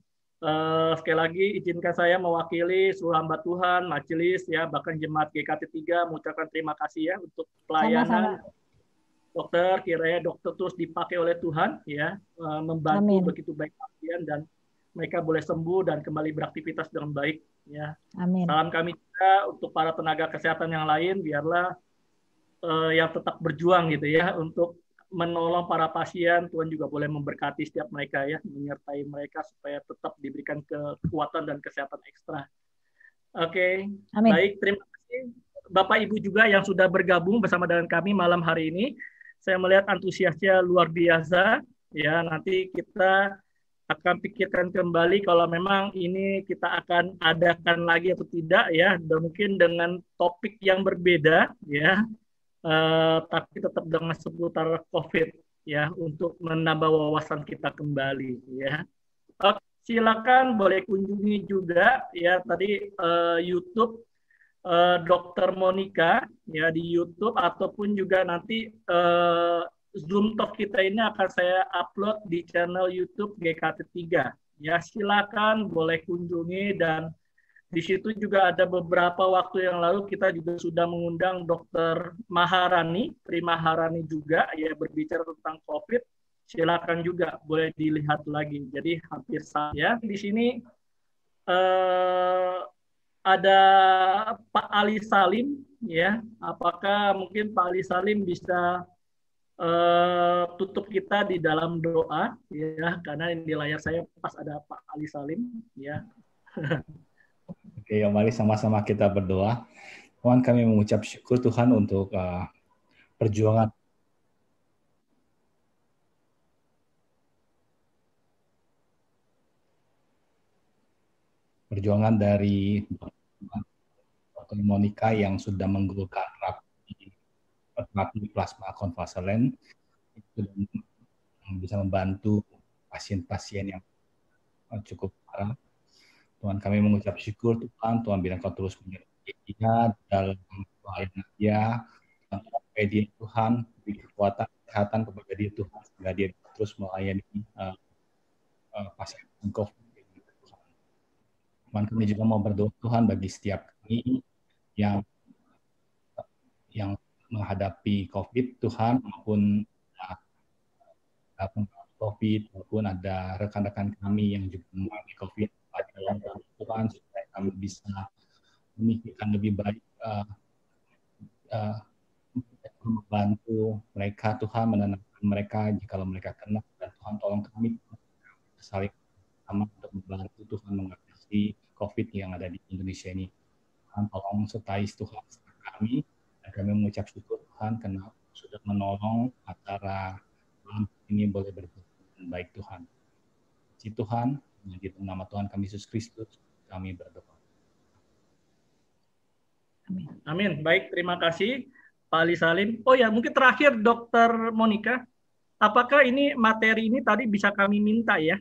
Sekali lagi izinkan saya mewakili seluruh hamba Tuhan, majelis ya, bahkan jemaat GKT3 mengucapkan terima kasih ya untuk pelayanan. Sama-sama. Dokter, kiranya dokter terus dipakai oleh Tuhan ya, membantu begitu baik pasien dan mereka boleh sembuh dan kembali beraktivitas dengan baik ya. Amin. Salam kami juga untuk para tenaga kesehatan yang lain, biarlah yang tetap berjuang gitu ya untuk menolong para pasien. Tuhan juga boleh memberkati setiap mereka ya, menyertai mereka supaya tetap diberikan kekuatan dan kesehatan ekstra. Oke. Baik, terima kasih Bapak Ibu juga yang sudah bergabung bersama dengan kami malam hari ini. Saya melihat antusiasnya luar biasa ya. Nanti kita akan pikirkan kembali kalau memang ini kita akan adakan lagi atau tidak ya, dan mungkin dengan topik yang berbeda ya. Tapi tetap dengan seputar COVID ya, untuk menambah wawasan kita kembali ya. Silakan boleh kunjungi juga ya tadi YouTube Dr. Monika ya di YouTube, ataupun juga nanti Zoom Talk kita ini akan saya upload di channel YouTube GKT3 ya. Silakan boleh kunjungi dan Di situ juga ada beberapa waktu yang lalu kita juga sudah mengundang Dr. Maharani, Tri Maharani juga ya berbicara tentang COVID. Silakan juga boleh dilihat lagi. Jadi hampir sama ya. Di sini ada Pak Ali Salim ya. Apakah mungkin Pak Ali Salim bisa tutup kita di dalam doa ya, karena di layar saya pas ada Pak Ali Salim ya. Oke, mari sama-sama kita berdoa. Tuhan, kami mengucap syukur Tuhan untuk perjuangan dari Dr. Monica yang sudah menggulirkan terapi plasma konvalesen itu bisa membantu pasien-pasien yang cukup parah. Tuhan, kami mengucap syukur Tuhan, Tuhan bilang kau terus menyertai dia dalam pelayanan dia, sampai dia Tuhan beri kekuatan, kesehatan kepada dia Tuhan, sehingga dia terus melayani pasien COVID. Tuhan, kami juga mau berdoa Tuhan bagi setiap kami yang menghadapi COVID Tuhan, maupun COVID, maupun ada rekan-rekan kami yang juga mengalami COVID. Dalam Tuhan, supaya kami bisa memikirkan lebih baik, membantu mereka Tuhan, menenangkan mereka jika mereka kena, dan Tuhan tolong kami saling sama untuk membantu Tuhan mengatasi COVID yang ada di Indonesia ini. Tuhan tolong sertai Tuhan kami, dan kami mengucap syukur Tuhan karena sudah menolong acara malam ini boleh berjalan baik Tuhan. Puji Tuhan. Di nama Tuhan kami Yesus Kristus, kami berdoa. Amin. Amin. Baik, terima kasih Pak Ali Salim. Oh ya, mungkin terakhir Dr. Monica, apakah ini materi ini tadi bisa kami minta ya?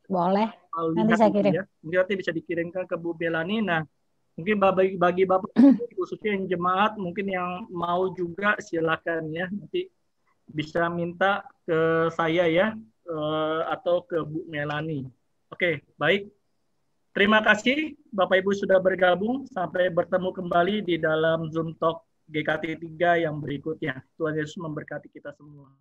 Boleh. Nanti saya kirim. Ya. Mungkin nanti bisa dikirimkan ke Bu Belani. Nah, mungkin bagi Bapak khususnya yang jemaat, mungkin yang mau juga silakan ya. Nanti bisa minta ke saya ya. Atau ke Bu Melani. Oke, baik. Terima kasih Bapak Ibu sudah bergabung. Sampai bertemu kembali di dalam Zoom Talk GKT 3 yang berikutnya. Tuhan Yesus memberkati kita semua.